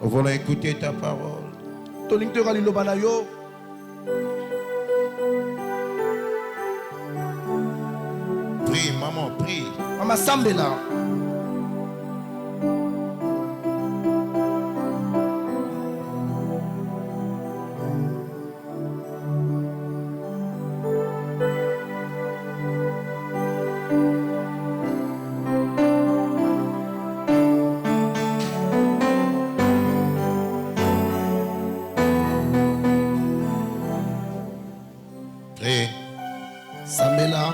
Nous voulons écouter ta parole. Prie, maman, prie. Maman Sambela. Prie. Sambela.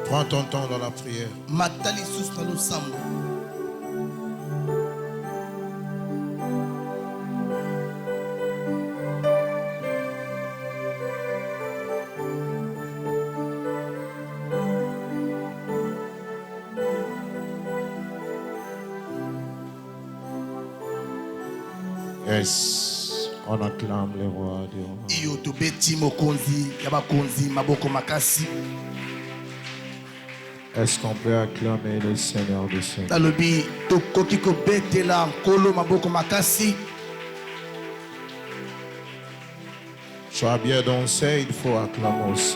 Prends ton temps dans la prière. Matali sus na losambo. Yes, on acclame le roi du roi. Iyo tobeti mokonzi ya bakonzi maboko makasi. Est-ce qu'on peut acclamer le Seigneur des Seigneurs? Talobi tokoki kobetela nkolo maboko makasi. Sois bien dansé, il faut acclamer aussi.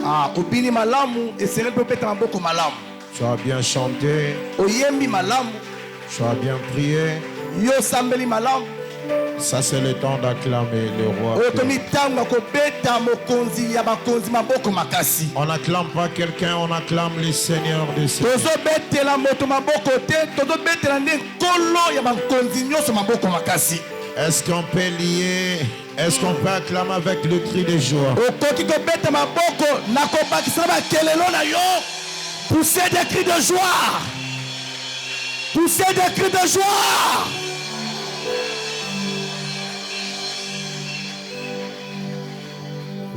Ah, obini malamu esengeli mpe obeta maboko malamu. Sois bien chanté, Oyembi malamu. sois bien prié. Yo sambeli malamu. Ça c'est le temps d'acclamer le roi. Otomi tango kobeta mokonzi ya bakonzi maboko makasi. On n'acclame pas quelqu'un, on acclame le Seigneur des Seigneurs. Tozo betela moto maboko te, tozo betela nde nkolo ya bakonzi nyonso maboko makasi. Est-ce qu'on peut lier? Est-ce qu'on peut acclamer avec le cri de joie? Okoki kobeta maboko na kobakisa bakelelo na yo. Pousser des cris de joie. Pousser des cris de joie.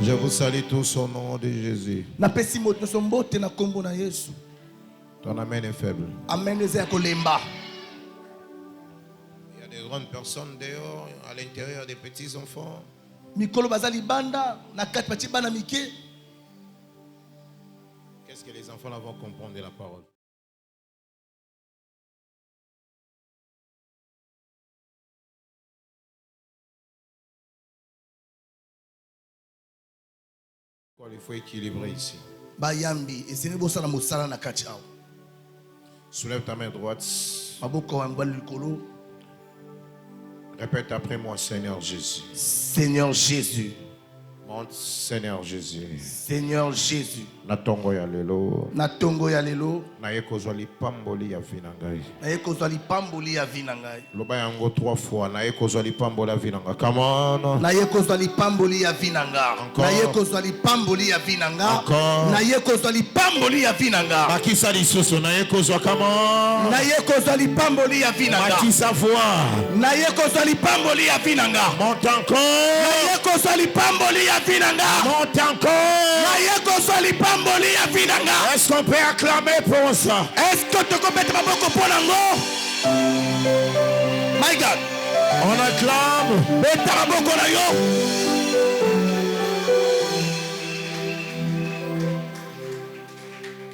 Je vous salue tous au nom de Jésus. Napesi moto nyonso mbote na kombo na Yesu. Ton amen est faible. Amen eza ya kolemba. Il y a des grandes personnes dehors, à l'intérieur des petits enfants. Mikolo bazali banda na kati pati bana mike. Qu'est-ce que les enfants là vont comprendre de la parole? Il faut équilibrer ici. Bayambi eseni bosala mosala na kati awa. Soulève ta main droite. Maboko wa mbali likolo. Répète après moi, Seigneur Jésus. Seigneur Jésus. Monte, Seigneur Jésus. Seigneur Jésus. Natongo ya lelo. Natongo ya lelo. Naye kozwa lipamboli ya vie na ngai. Naye kozwa lipamboli ya vie na ngai. Loba yango 3 fois. Naye kozwa lipamboli ya vie na ngai. Come on. Naye kozwa lipamboli ya vie na ngai. Encore. Naye kozwa lipamboli ya vie na ngai. Encore. Naye kozwa lipamboli ya vie na ngai. Makisa lisusu. Naye kozwa come on. Naye kozwa lipamboli ya vie na ngai. Makisa voix. Naye kozwa lipamboli ya vie na ngai. Monte encore. Naye kozwa lipamboli ya vie na ngai. Monte encore. Naye kozwa lipamboli ya vie na ngai. Est-ce qu'on peut acclamer pour ça? Est-ce que tu peux mettre ma boko pour nango? My God. On acclame. Beta ma boko na yo.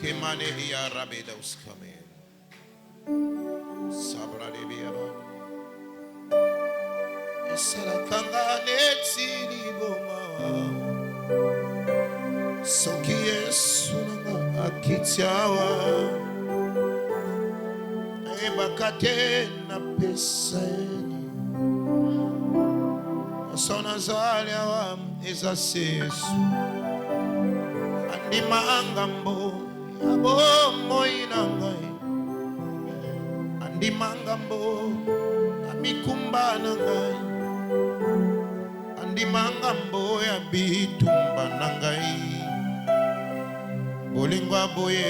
Kemane dia rabeda uskame. Sabra de biaba. Esala kanga netsili boma. Soki Yesu nanga akitiawa. Ebakate na peseni. Osona zalia wa ezasesu. Andima angambo. Bongo Andimangambo amikumba nangai Andimangambo ya bitumba nangai Bolingwa boye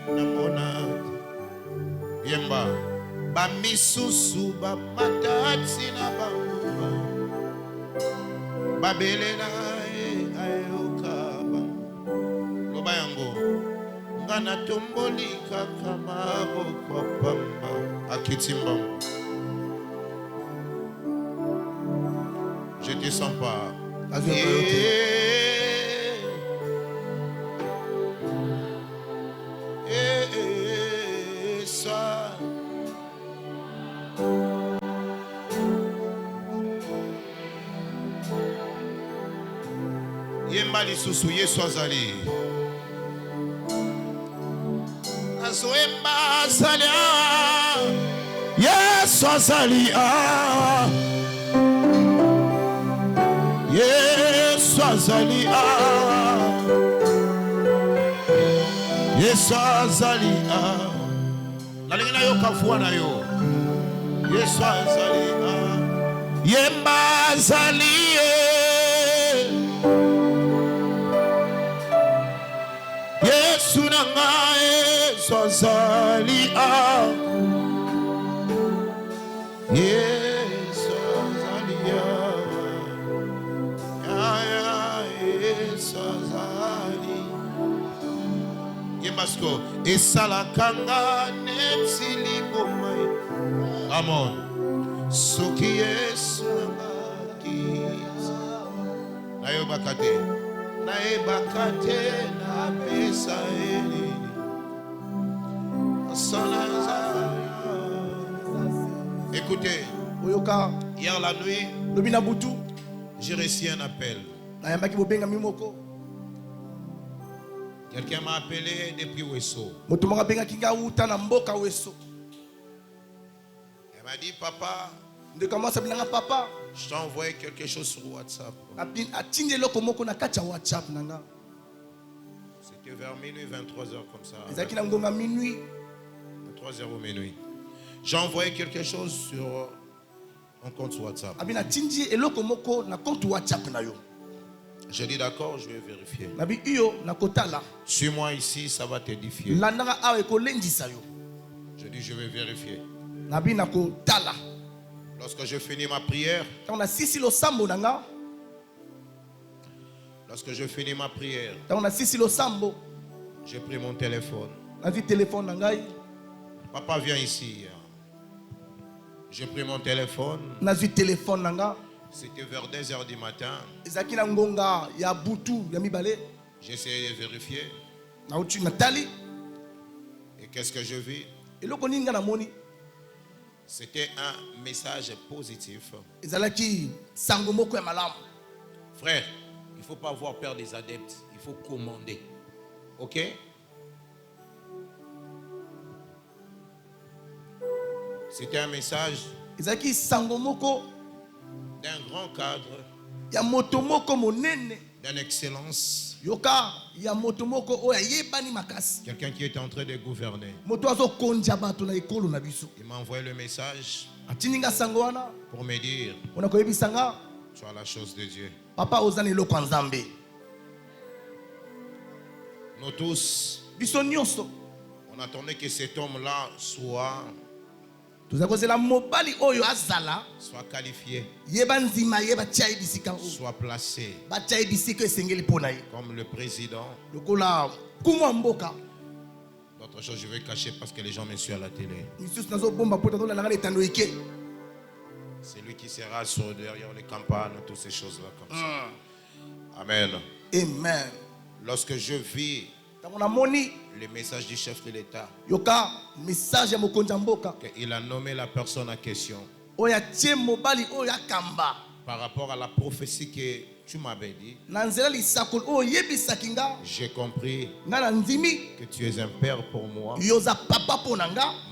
namona Yemba Bamisusu bamatati na bamba Babelena ayokaba Loba yango Ngana tombolika kamabo kwa pamba Akitimba Je te sens pas ça Yemba lisusu Yesu azali Azoemba azali Yesu azali Yesu azali Yesu azali Nalingi na yo kafua na yo Yesu azali Yemba azali Yesu nanga Yesu azali Yesu azali Yesu azali Yembasko esalakanga netsili bomai Come on Soki Yesu nanga kiza Nayo bakate na pesa elini Écoutez, hier la nuit, j'ai reçu un appel. Quelqu'un m'a appelé depuis Wesso. Elle m'a dit, papa, je t'ai envoyé quelque chose sur WhatsApp. C'était vers minuit, 23h comme ça. 23h ou minuit. J'ai envoyé quelque chose sur un compte WhatsApp. J'ai dit d'accord, je vais vérifier. Suis-moi ici, ça va t'édifier. Je dis je vais vérifier. Lorsque je finis ma prière, j'ai pris mon téléphone. Papa, viens ici. J'ai pris mon téléphone. C'était vers 2h du matin. J'ai essayé de vérifier. Et qu'est-ce que je vis? C'était un message positif. Frère, il ne faut pas avoir peur des adeptes. Il faut commander. Ok? C'était un message d'un grand cadre, d'une excellence. Quelqu'un qui est en train de gouverner. Il m'a envoyé le message pour me dire tu as la chose de Dieu. Nous tous, on attendait que cet homme-là soit qualifié, soit placé comme le président. D'autres choses je vais cacher parce que les gens me suivent à la télé. C'est lui qui sera derrière les campagnes, toutes ces choses-là comme ça. Amen. Amen. Lorsque je vis le message du chef de l'État, il a nommé la personne en question par rapport à la prophétie que tu m'avais dit. J'ai compris que tu es un père pour moi,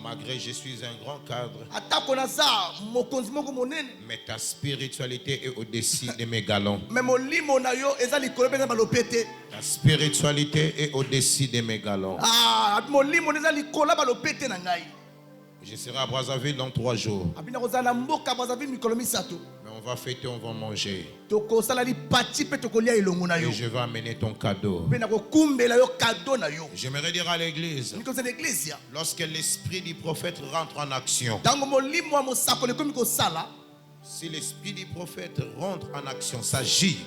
malgré que je suis un grand cadre, mais ta spiritualité est au-dessus de mes galons. Ta spiritualité est au-dessus de mes galons. Je serai à Brazzaville dans 3 jours. Mais on va fêter, on va manger. Et je vais amener ton cadeau. J'aimerais dire à l'église, lorsque l'esprit du prophète rentre en action, si l'esprit du prophète rentre en action, s'agit,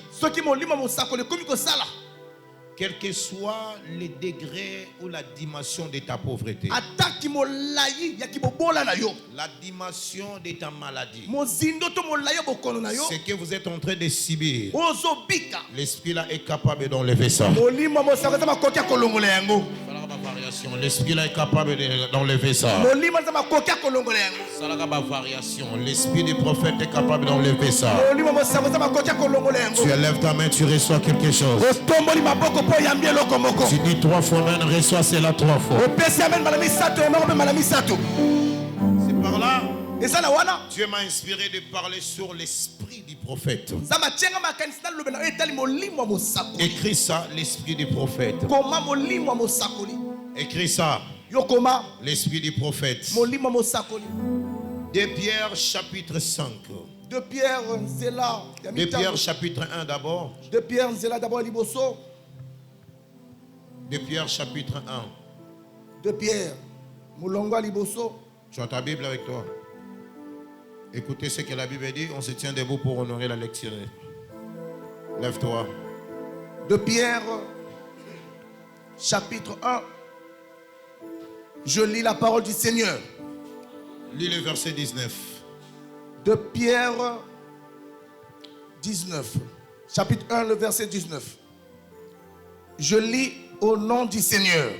quel que soit le degré ou la dimension de ta pauvreté, la dimension de ta maladie, ce que vous êtes en train de subir, l'esprit là est capable d'enlever ça. L'esprit là est capable d'enlever ça. L'esprit du prophète est capable d'enlever ça. Tu élèves ta main, tu reçois quelque chose. Tu dis 3 fois, même reçois cela 3 fois. C'est par là. Dieu m'a inspiré de parler sur l'esprit du prophète. Écris ça, l'esprit du prophète. Écris ça, l'esprit du prophète. 2 Pierre chapitre 5. 2 Pierre, c'est là. 2 Pierre chapitre 1 d'abord. 2 Pierre, c'est là d'abord Liboso. 2 Pierre chapitre 1. 2 Pierre, Moulonga Liboso. Tu as ta Bible avec toi. Écoutez ce que la Bible dit. On se tient debout pour honorer la lecture. Lève-toi. 2 Pierre, chapitre 1. Je lis la parole du Seigneur. Lis le verset 19. 2 Pierre 19. Chapitre 1, le verset 19. Je lis au nom du Seigneur.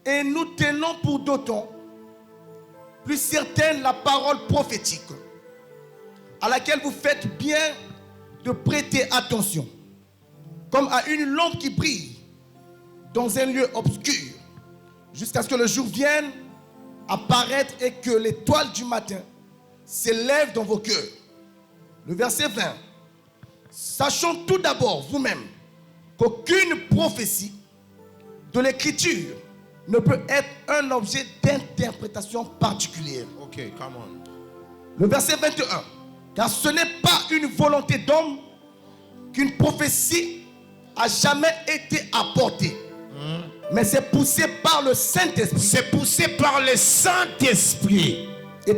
Et nous tenons pour d'autant plus certaine la parole prophétique à laquelle vous faites bien de prêter attention, comme à une lampe qui brille dans un lieu obscur, jusqu'à ce que le jour vienne apparaître et que l'étoile du matin s'élève dans vos cœurs. Le verset 20. Sachons tout d'abord vous-même qu'aucune prophétie de l'écriture ne peut être un objet d'interprétation particulière. Ok, come on. Le verset 21. Car ce n'est pas une volonté d'homme qu'une prophétie a jamais été apportée. Mais c'est poussé par le Saint-Esprit. C'est poussé par le Saint-Esprit que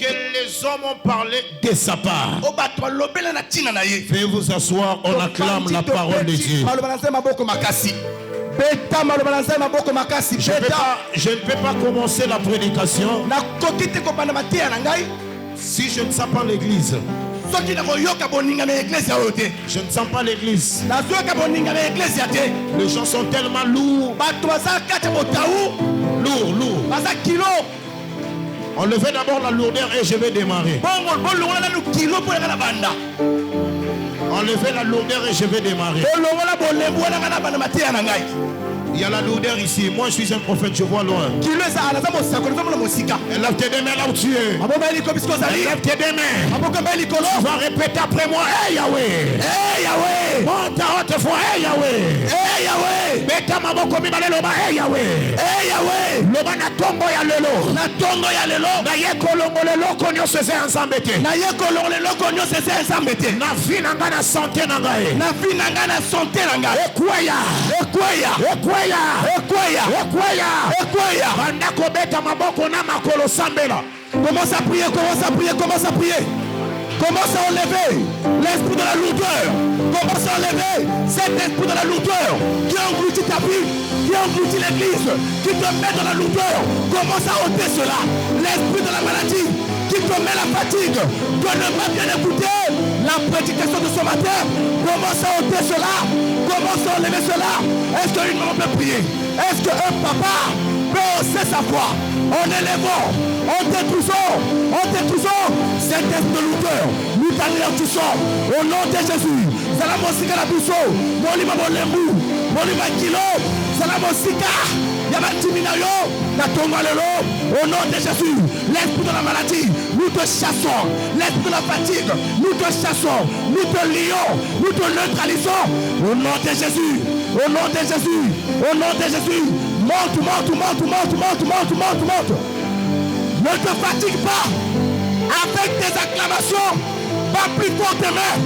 les hommes ont parlé de sa part. Veuillez vous asseoir, on acclame la parole de Dieu. Je ne peux pas commencer la prédication si je ne sens pas l'église. Je ne sens pas l'église. Les gens sont tellement lourds. Lourd. Enlevez d'abord la lourdeur et je vais démarrer. Enlevez la lourdeur et je vais démarrer. Il y a la lourdeur ici. Moi, je suis un prophète, je vois loin. Lève tes deux mains là où tu es. Lève tes deux mains. Tu vas répéter après moi. Hey Yahweh. Hey Yahweh. Monte à haute voix. Hey Yahweh. Hey Yahweh. Beta maboko mibale loba. Hey Yahweh. Hey Yahweh. Loba na tongo ya lelo. Na tongo ya lelo. Na ye kolongo lelo konyo sese ensemble te. Na ye kolongo lelo konyo sese ensemble te. Na vie na nga na santé na nga e. Na vie na nga na santé na nga. Ekweya. Commence à prier. Commence à enlever l'esprit de la lourdeur. Commence à enlever cet esprit de la lourdeur qui engloutit ta vie, qui engloutit l'église, qui te met dans la lourdeur. Commence à ôter cela. L'esprit de la maladie qui te met la fatigue, de ne pas bien écouter la prédication de ce matin. Commence à ôter cela. Commence à enlever cela. Est-ce qu'une maman peut prier? Est-ce qu'un papa peut hausser sa voix en élevant, en détruisant cet esprit de lourdeur? Nous t'anéantissons au nom de Jésus. Salamosika la biso, molima molembu, molima kilo, salamosika, yamatimina-yo, natongalelo, au nom de Jésus. L'esprit de la maladie, nous te chassons. L'esprit de la fatigue, nous te chassons. Nous te lions, nous te neutralisons. Au nom de Jésus, au nom de Jésus, au nom de Jésus. Monte, monte, monte, monte, monte, monte, monte, monte. Ne te fatigue pas. Avec tes acclamations, pas plus fortement.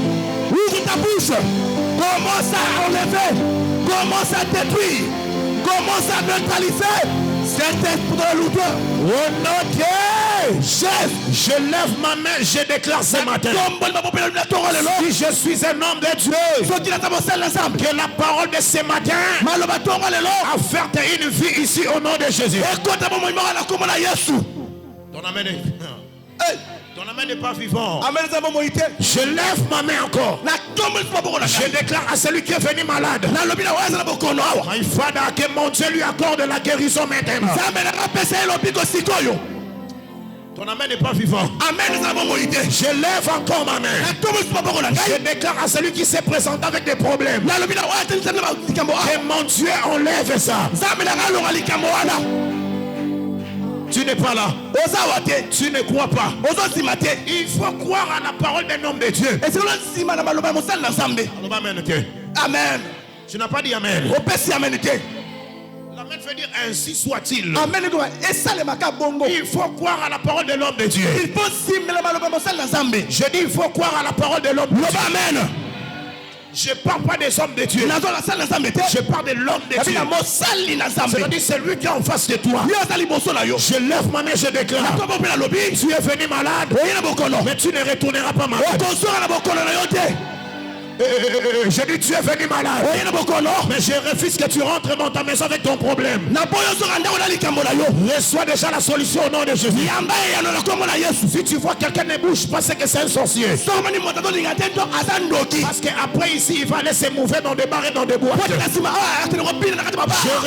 Ouvre ta bouche. Commence à enlever. Commence à détruire. Commence à neutraliser cet esprit de la lourdeur. Au nom de je lève ma main, je déclare ce matin. Si je suis un homme de Dieu, que la parole de ce matin a fait une vie ici au nom de Jésus. Ton amen n'est pas vivant. Je lève ma main encore. Je déclare à celui qui est venu malade, my Father, que mon Dieu lui accorde la guérison maintenant. Ton amen n'est pas vivant. Je lève encore ma main. Je déclare à celui qui s'est présenté avec des problèmes, que mon Dieu enlève ça. Tu n'es pas là. Tu ne crois pas. Il faut croire à la parole d'un homme de Dieu. Amen. Tu n'as pas dit amen. L'amen veut dire ainsi soit-il. Il faut croire à la parole de l'homme de Dieu. Je dis il faut croire à la parole de l'homme de Dieu. Amen. Je ne parle pas des hommes de Dieu. Je parle de l'homme de Dieu. C'est-à-dire celui qui est en face de toi. Je lève ma main, je déclare. Tu es venu malade, mais tu ne retourneras pas malade. Je dis tu es venu malade, mais je refuse que tu rentres dans ta maison avec ton problème. Reçois déjà la solution au nom de Jésus. Si tu vois quelqu'un ne bouge pas, c'est que c'est un sorcier. Parce qu'après ici, il va aller se mouver dans des bars et dans des boîtes. Je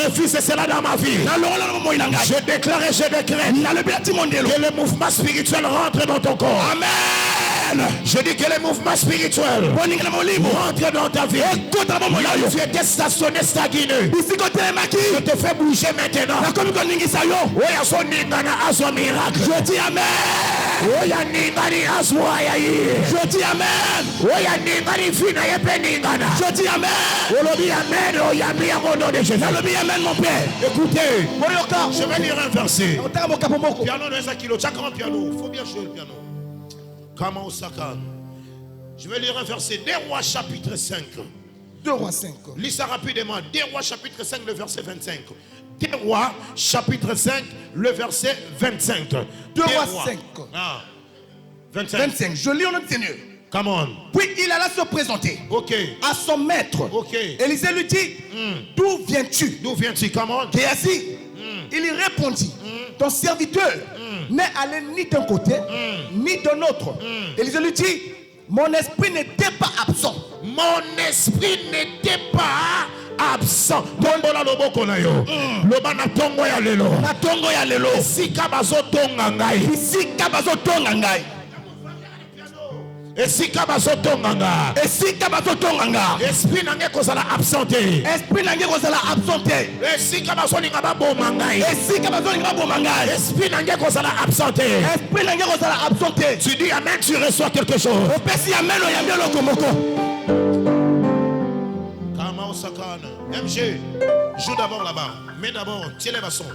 refuse cela dans ma vie. Je déclare et je décrète que le mouvement spirituel rentre dans ton corps. Amen. Je dis que le mouvement spirituel rentre dans ta vie. Tu étais stationné, stagné. Je te fais bouger maintenant. Je dis amen. Je dis amen. Je dis amen, mon père. Écoutez, je vais lire un verset. Piano, il faut bien jouer le piano. Je vais lire un verset. 2 Rois chapitre 5. 2 Rois 5. Lis ça rapidement. 2 Rois chapitre 5, le verset 25. 2 Rois chapitre 5, le verset 25. 2 Rois 5. 25. Je lis au nom du Seigneur. Come on. Puis il alla se présenter à son maître. Élisée lui dit, d'où viens-tu? D'où viens-tu? Come on. Géasi. Il y répondit, ton serviteur n'est allé ni d'un côté ni d'un autre. Élisée lui dit, mon esprit n'était pas absent. Mon esprit n'était pas absent. Tombola loboko na yo. Loba na tongo ya lelo. Na tongo ya lelo. Esika bazo tonga ngai. Esika bazo tonga ngai. Esika bazo tonga ngai. Esika bazo tonga ngai. Esprit nange kozala absenté. Esprit nange kozala absenté. Esika bazo linga baboma ngai. Esika bazo linga baboma ngai. Esprit nange kozala absenté. Esprit nange kozala absenté. Tu dis amen, tu reçois quelque chose. Opesi amen o yambi lokomoko. Kama osakana. MG, joue d'abord là-bas. Mais d'abord, tiens les bâtons.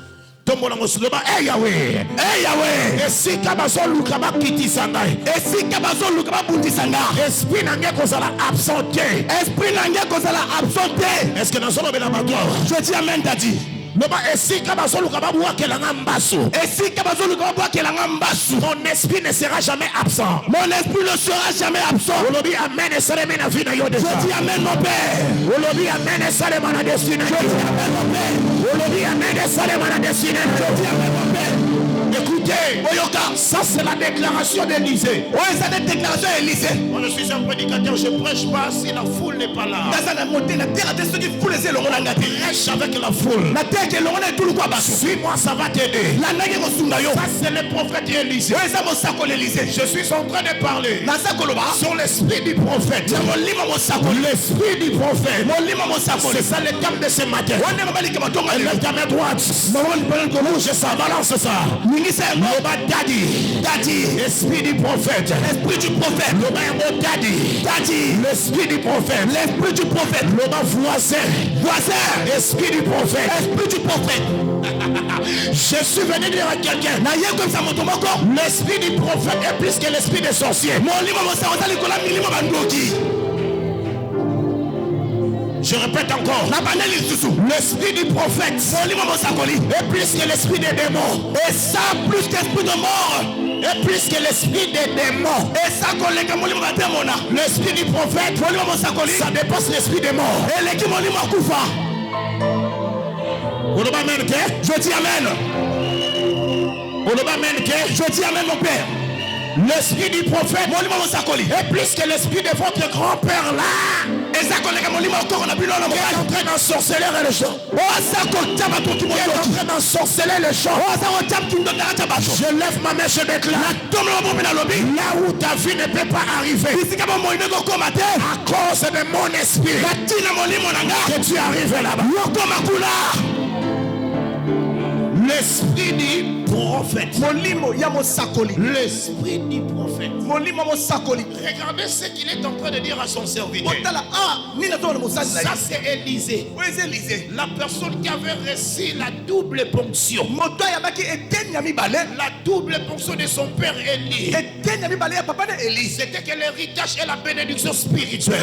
Tombola ngosloba, hey Yahweh, hey Yahweh. Esika bazo luka ba kitisa ngai. Esika bazo luka ba bundisa ngai. Esprit nange kozala absenté. Esprit nange kozala absenté. Est-ce que dans son laboratoire? Je dis amen daddy. Loba esika bazo luka ba bouakela ngambasu. Esika bazo luka ba bouakela ngambasu. Mon esprit ne sera jamais absent. Mon esprit ne sera jamais absent. Olobi amen esale na vie na yo de. Je dis amen mon père. Olobi amen esale na destinée. Je dis amen mon père. Olobi amen esale na destinée. Je dis amen mon père. Écoutez, ça c'est la déclaration d'Élisée. Oui, c'est la déclaration d'Élisée. Moi je suis un prédicateur, je prêche pas si la foule n'est pas là. Prêche avec la foule. Suis-moi, ça va t'aider. Ça c'est le prophète Élisée. Je suis en train de parler sur l'esprit du prophète. L'esprit du prophète. C'est ça le thème de ce matin. Lève ta main droite. Bouge ça, balance ça. Loba daddy. Daddy. Esprit du prophète. Esprit du prophète. Loba daddy. Daddy. L'esprit du prophète. L'esprit du prophète. Loba voisin. Voisin. Esprit du prophète. Esprit du prophète. Je suis venu dire à quelqu'un. L'esprit du prophète est plus que l'esprit des sorciers. Je répète encore. L'esprit du prophète est plus que l'esprit des démons. Et ça, plus qu'esprit de mort. Et plus que l'esprit des démons. Et ça, l'esprit du prophète, ça dépasse l'esprit des morts. Je dis amen. Je dis amen, mon père. L'esprit du prophète est plus que l'esprit de votre grand-père là. Qui est entré dans sorceller les gens. Qui est entré dans sorceller les gens. Je lève ma main, je déclare. Là où ta vie ne peut pas arriver, à cause de mon esprit, que tu arrives là-bas. L'esprit du prophète. L'esprit du prophète. Regardez ce qu'il est en train de dire à son serviteur. Ça c'est Élisée. La personne qui avait reçu la double ponction. La double ponction de son père Élie. C'était que l'héritage et la bénédiction spirituelle.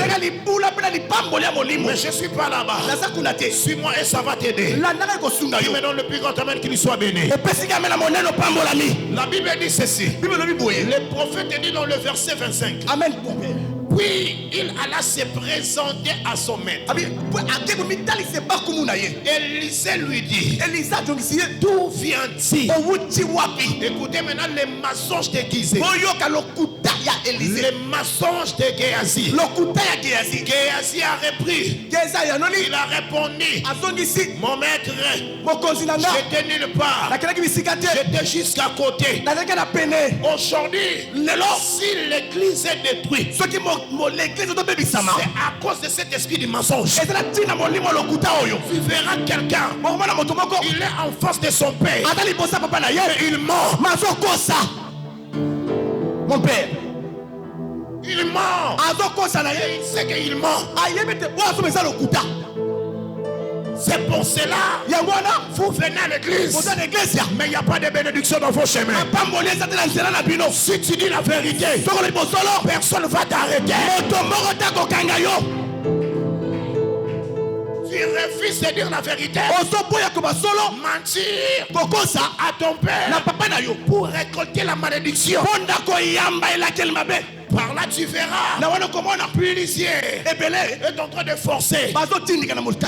Mais je ne suis pas là-bas. Suis-moi et ça va t'aider. Qui me donne le plus grand amen qu'il soit béni. La Bible dit ceci. Le prophète dit dans le verset 25. Amen. Puis il alla se présenter à son maître. Élisée lui dit, d'où viens-tu? Écoutez maintenant les mensonges déguisés. Les mensonges de Géasi. Géasi a repris. Il a répondu, mon maître, j'étais nulle part. J'étais jusqu'à côté. Aujourd'hui, si l'église est détruite, c'est à cause de cet esprit du mensonge. Tu verras quelqu'un, il est en face de son père, et il ment. Mon père, il ment. Et il sait qu'il ment. C'est pour cela vous venez à l'église, mais il n'y a pas de bénédiction dans vos chemins. Si tu dis la vérité, personne ne va t'arrêter. Tu refuses de dire la vérité, mentir à ton père pour récolter la malédiction. Par là tu verras plusieurs est en train de forcer.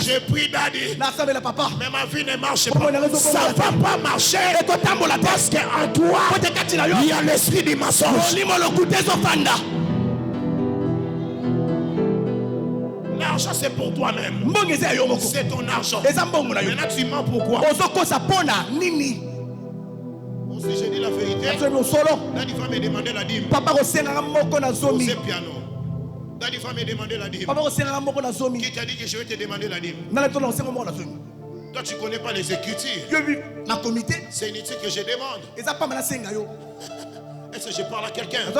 J'ai pris daddy, mais ma vie ne marche pas. Ça ne va pas marcher parce qu'en toi il y a l'esprit du mensonge. L'argent c'est pour toi-même. C'est ton argent. Maintenant tu mens pourquoi? Si je dis la vérité, Daddy va me demander la dîme. C'est piano. Daddy va me demander la dîme. Qui t'a dit que je vais te demander la dîme? Toi tu ne connais pas les écritures. C'est inutile que je demande. Est-ce que je parle à quelqu'un?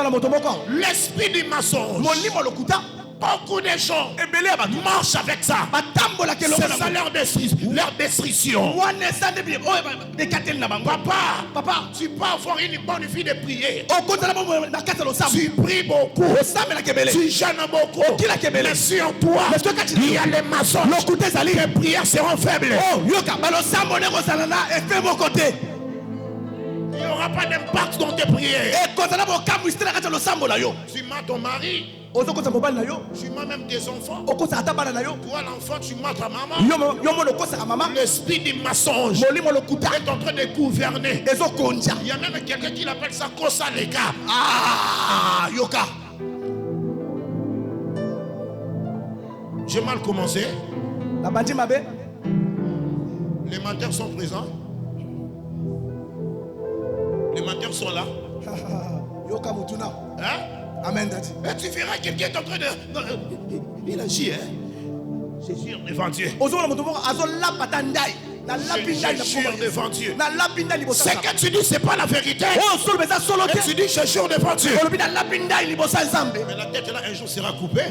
L'esprit du mensonge. Beaucoup de gens marchent avec ça. C'est ça leur destruction. Papa, tu peux avoir une bonne vie de prière. Tu pries beaucoup. Tu jeûnes beaucoup. Mais sur toi, il y a les mensonges. Les prières seront faibles. Il n'y aura pas d'impact dans tes prières. Tu mens ton mari. Tu mens même tes enfants. Toi l'enfant tu mens ta maman. L'esprit du mensonge est en train de gouverner. Il y a même quelqu'un qui l'appelle ça Kosa Leka. J'ai mal commencé. Les menteurs sont présents. Les menteurs sont là. Hein? Amen, Daddy. Et tu verras quelqu'un est en train de... Il agit, hein? C'est sûr, devant Dieu. Je jure devant Dieu. Ce que tu dis, c'est pas la vérité. Et tu dis, je jure devant Dieu. Mais la tête là, un jour sera coupée.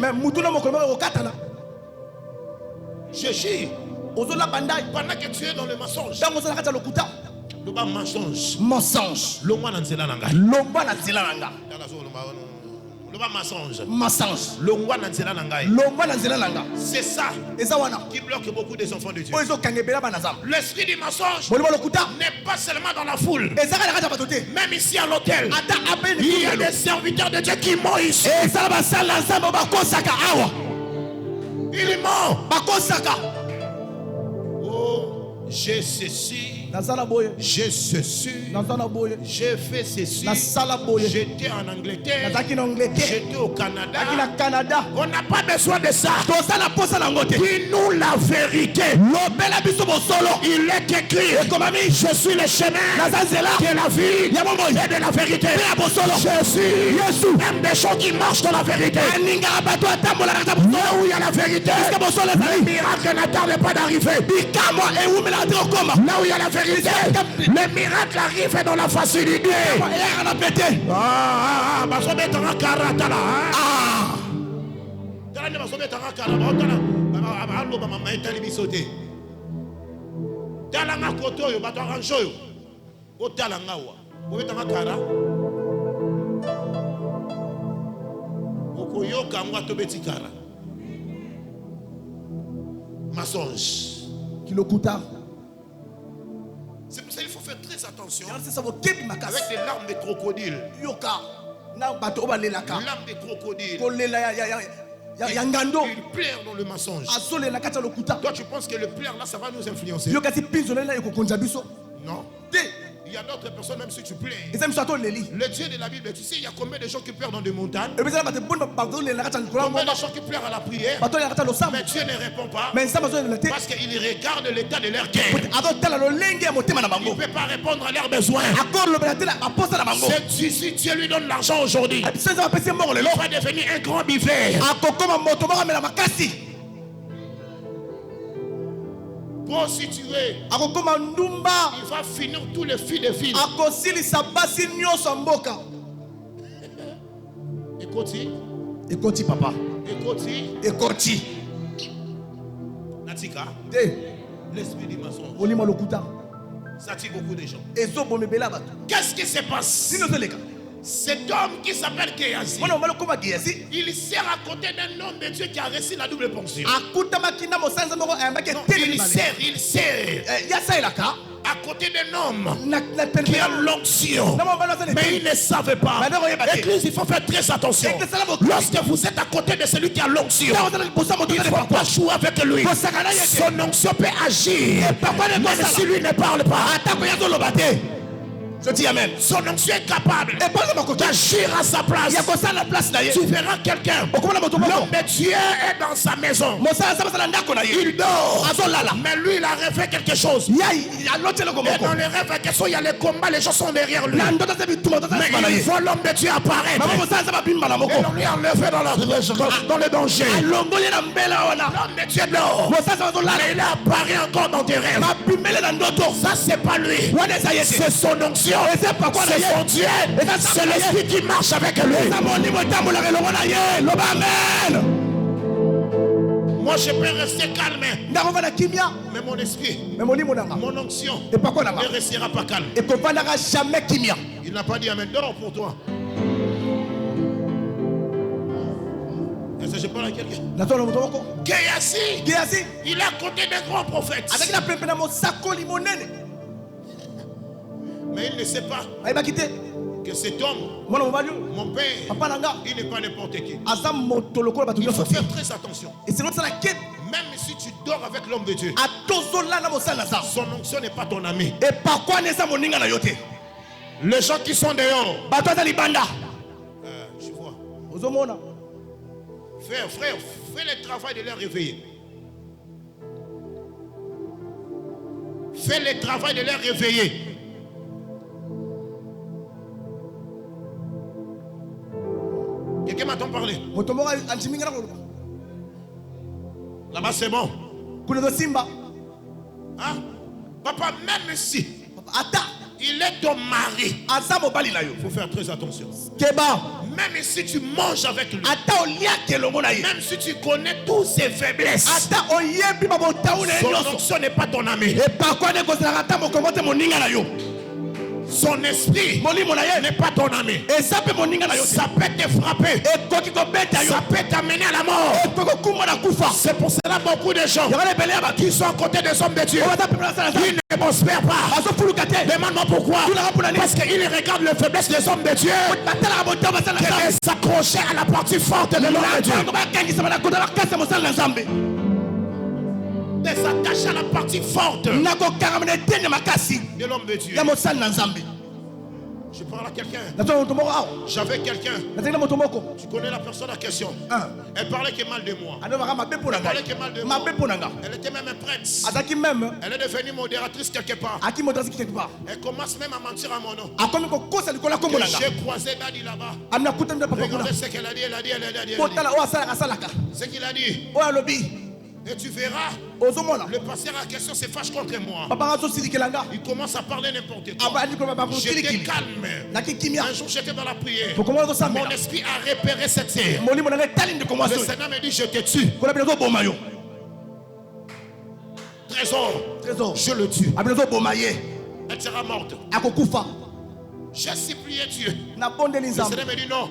Je jure. Pendant que tu es dans le mensonge. Le bas mensonge. Le moi dans zela nanga. Le bas mensonge. Le moi dans zela nanga. C'est ça qui bloque beaucoup des enfants de Dieu. L'esprit du mensonge n'est pas seulement dans la foule. Même ici à l'hôtel, il y a des serviteurs de Dieu qui mentent ici. Il ment. Oh, j'ai ceci. J'ai ceci. J'ai fait ceci. J'étais en Angleterre. J'étais au Canada. On n'a pas besoin de ça. Dis-nous la vérité. Il est écrit. Je suis le chemin de la vie et de la vérité. Jésus aime des gens qui marchent dans la vérité. Là où il y a la vérité, le miracle n'attend pas d'arriver. Là où il y a la vérité, le miracle arrive dans la facilité. Mensonge. C'est pour ça qu'il faut faire très attention avec des larmes de crocodile. Larmes de crocodile. Il pleure dans le mensonge. Toi tu penses que le pleur là ça va nous influencer? Non. Il y a d'autres personnes, même si tu plais. Le Dieu de la Bible, tu sais, il y a combien de gens qui pleurent dans des montagnes? Combien de gens qui pleurent à la prière? Mais Dieu ne répond pas. Parce qu'il regarde l'état de leur cœur. Il ne peut pas répondre à leurs besoins. Si Dieu lui donne l'argent aujourd'hui, il va devenir un grand buveur. Prostitué, il va finir tous les filles de filles. Écoutez, papa. Écoutez. Natika, l'esprit du mensonge, ça tue beaucoup de gens. Qu'est-ce qui se passe? Cet homme qui s'appelle Géasi, il sert à côté d'un homme de Dieu qui a reçu la double ponction. Il sert à côté d'un homme qui a l'onction, mais il ne savait pas. Église, il faut faire très attention. Lorsque vous êtes à côté de celui qui a l'onction, il ne faut pas jouer avec lui. Son onction peut agir, même si lui ne parle pas. Je dis amen. Son onction est capable d'agir à sa place. Tu verras quelqu'un. L'homme de Dieu est dans sa maison. Il dort. Mais lui, il a rêvé quelque chose. Et dans les rêves, il y a les combats, les gens sont derrière lui. Mais il voit l'homme de Dieu apparaître. Et on lui a enlevé dans le danger. L'homme de Dieu dort. Mais il apparaît encore dans tes rêves. Ça, c'est pas lui. C'est son onction. C'est son Dieu. C'est l'esprit qui marche avec lui. Moi je peux rester calme. Mais mon esprit, mon onction ne restera pas calme. Il n'a pas dit amen. Dors pour toi. Est-ce que je parle à quelqu'un? Géasi, il est à côté des grands prophètes. Mais il ne sait pas que cet homme, mon père, il n'est pas n'importe qui. Il faut faire très attention. Même si tu dors avec l'homme de Dieu, son onction n'est pas ton ami. Les gens qui sont dehors, je vois. Frère, fais le travail de les réveiller. Fais le travail de les réveiller. Quelqu'un m'entend parler? Là-bas c'est bon. Simba. Hein? Papa, même si Attends. il est ton mari, il faut faire très attention. Même si tu manges avec lui, même si tu connais toutes ses faiblesses, son onction n'est pas ton ami. Son esprit n'est pas ton ami. Ça peut te frapper. Ça peut t'amener à la mort. C'est pour cela beaucoup de gens qui sont à côté des hommes de Dieu, qui ne prospèrent pas. Demande-moi pourquoi. Parce qu'ils regardent les faiblesses des hommes de Dieu et s'accrocher à la partie forte de l'homme de Dieu. De s'attacher à la partie forte de l'homme de Dieu. Je parle à quelqu'un. J'avais quelqu'un. Tu connais la personne en question. Elle parlait que mal de moi. Elle parlait que mal de moi. Elle était même prêtre. Elle est devenue modératrice quelque part. Elle commence même à mentir à mon nom. J'ai croisé Dadi là-bas. Regardez ce qu'elle a dit. Ce qu'il a dit. Et tu verras, le pasteur en question se fâche contre moi. Il commence à parler n'importe quoi. J'étais calme. Un jour j'étais dans la prière. Mon esprit a repéré cette terre. Le Seigneur me dit, je te tue. Trésor, je le tue. Elle sera morte. J'ai supplié Dieu. Le Seigneur me dit non,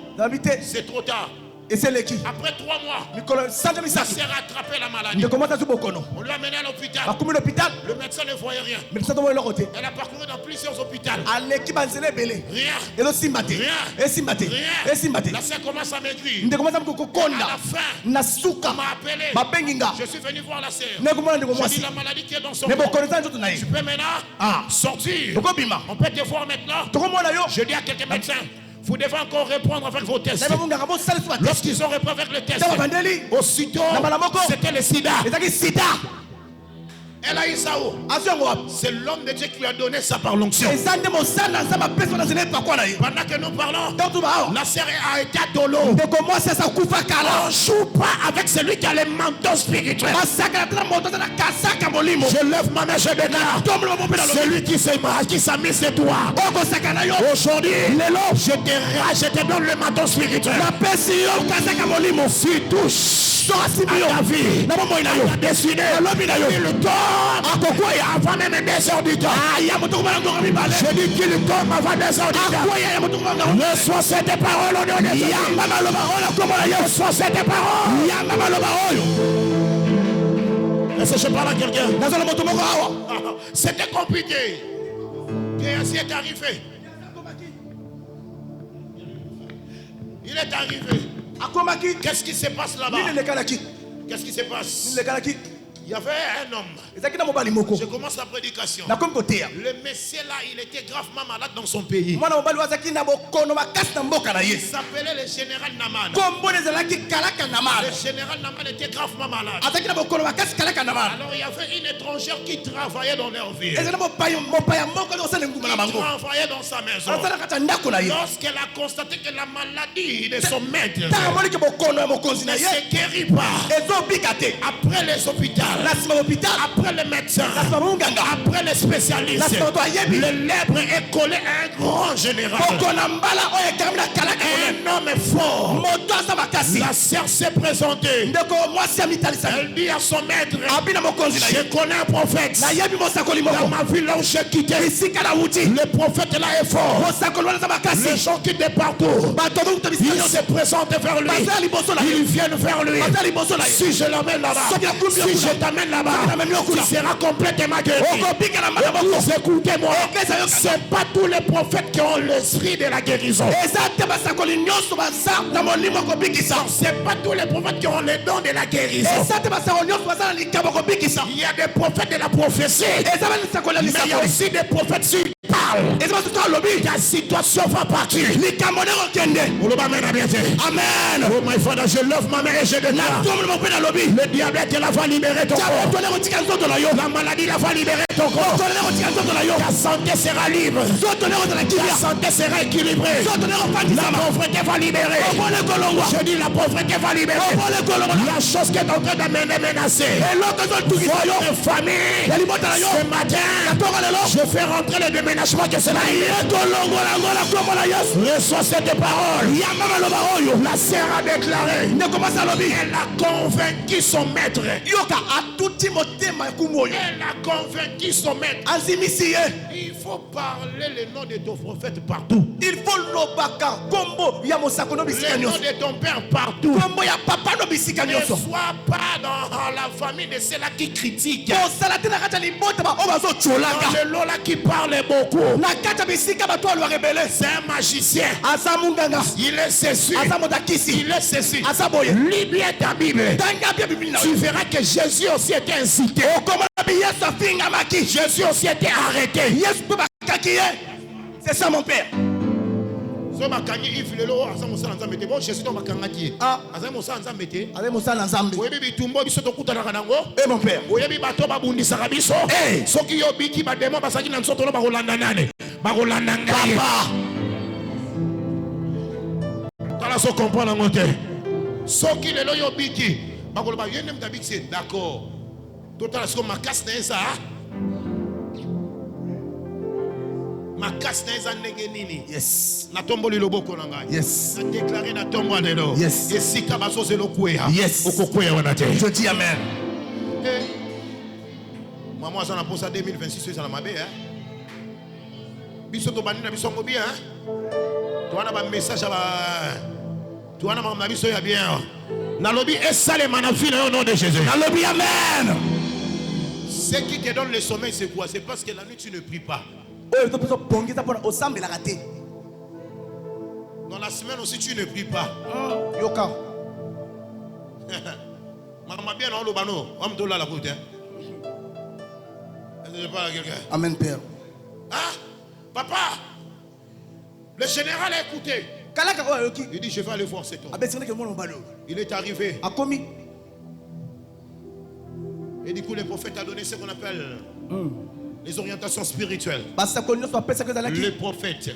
c'est trop tard. Après 3 mois, ça s'est rattrapé la maladie. On lui a mené à l'hôpital. Le médecin ne voyait rien. Elle a parcouru dans plusieurs hôpitaux. Rien. La sœur commence à maigrir. À la fin, on m'a appelé. Je suis venu voir la sœur. J'ai dit la maladie qui est dans son corps. Tu peux maintenant sortir. On peut te voir maintenant. Je dis à quelques médecins, vous devez encore répondre avec vos tests. Lorsqu'ils ont répondu avec le test, aussitôt, c'était le sida. Elle a eu ça où? C'est l'homme de Dieu qui lui a donné ça par l'onction. Pendant que nous parlons, la sœur a été à Dolo. On ne joue pas avec celui qui a les manteaux spirituels. Je lève ma main, je déclare. Celui qui s'est mis ses doigts. Aujourd'hui, je te donne le manteau spirituel. Si touche à ta vie, il a décidé le temps avant même 2 heures du temps. Je dis qu'il tombe avant 2 heures du temps. Reçois cette parole au nom de Jésus. Reçois cette parole. Est-ce que je parle à quelqu'un? C'était compliqué. Qu'est-ce qui est arrivé? Il est arrivé. Qu'est-ce qui se passe là-bas? Qu'est-ce qui se passe? Il y avait un homme. Je commence la prédication. Le monsieur là, il était gravement malade dans son pays. Il s'appelait le général Naman. Le général Naman était gravement malade. Alors il y avait une étrangère qui travaillait dans leur ville. Il travaillait dans sa maison. Lorsqu'elle a constaté que la maladie de son maître ne se guérit pas, après les hôpitaux, après les médecins, après les spécialistes, le lèvre est collé à un grand général, un homme fort. La sœur s'est présentée. Elle dit à son maître, je connais un prophète dans ma ville là où j'ai quitté. Le prophète là est fort. Les gens qui étaient partout, ils se présentent vers lui. Ils viennent vers lui. Si je l'amène là-bas, si je t'amène là-bas, tu seras complètement guéri. Écoutez-moi, c'est pas tous les prophètes qui ont l'esprit de la guérison. C'est pas tous les prophètes qui ont le don de la guérison. Il y a des prophètes de la prophétie, mais il y a aussi des prophètes sur parle. Ta situation va partir. Amen. Oh my Father, je lève ma main et je déclare. Le diabète là va libérer ton corps. La maladie là va libérer ton ton corps. Ta santé sera libre. Ta santé sera équilibrée. La pauvreté va libérer. Je dis la pauvreté va libérer. La chose qui est en train d'amener menacer votre famille. Ce matin, je fais rentrer le déménagement que cela est. Reçois cette parole. La sœur a déclaré. Elle a convaincu son maître. Elle a convaincu son maître. Il faut parler le nom de ton prophète partout. Il faut l'obaka combo ya mosakolo bisika Le nom nyonso. de ton père partout. Combo ya papa no bisika Ne nyonso. sois pas dans la famille de ceux-là qui critiquent. Ko salate na kata libota ba obazo Dans cholanga. le lot là qui parle beaucoup. Na kata bisika ba to lo rebelle. C'est un magicien. Asa munganga. Il est ceci. Asa motakisi. Il est ceci. Asa boye. Lis bien ta Bible. Tanga bien Bible na. Tu verras que Jésus aussi était incité. O koma na Yesu afinga maki. Jésus aussi était arrêté. Yesu pe bakaki ye. C'est ça mon père. Bon, Jésus donc makangaki. Ah. Azali mosala nzambe te. Avec mosala nzambe. Oyebi bitumbo biso tokutanaka nango. Eh mon père. Oyebi bato babundisaka biso. Eh. Soki yo biki bademo basaki na nsoto no bakolanda nane. Bakolanda ngai. Papa. Tala so comprendre nango te. Soki lelo yo biki bakoloba yende mtabiki d'accord. Totala siko makasi na eza. Makasi na eza ndenge nini? Yes. Na tomboli loboko na ngai. Yes. Na déclarer na tombo lelo. Yes. Esika bazozelo kwea. Yes. Okokwea wana te. Je dis amen. Maman ça na posa 2026 ça na mabe hein. Biso to bandi na biso ngo bien hein. Tu as un message à tu as un biso ya bien. Na lobi esale manafile au nom de Jésus. Na lobi amen. Ce qui te donne le sommeil c'est quoi? C'est parce que la nuit tu ne pries pas. Dans la semaine aussi tu ne pries pas. Yoka. Maman bien on le bano, on me donne la route hein. Est-ce que je parle à quelqu'un? Amen père. Ah, papa, le général a écouté. Il dit je vais aller voir cet homme. Il est arrivé. Et du coup le prophète a donné ce qu'on appelle les orientations spirituelles. Le prophète,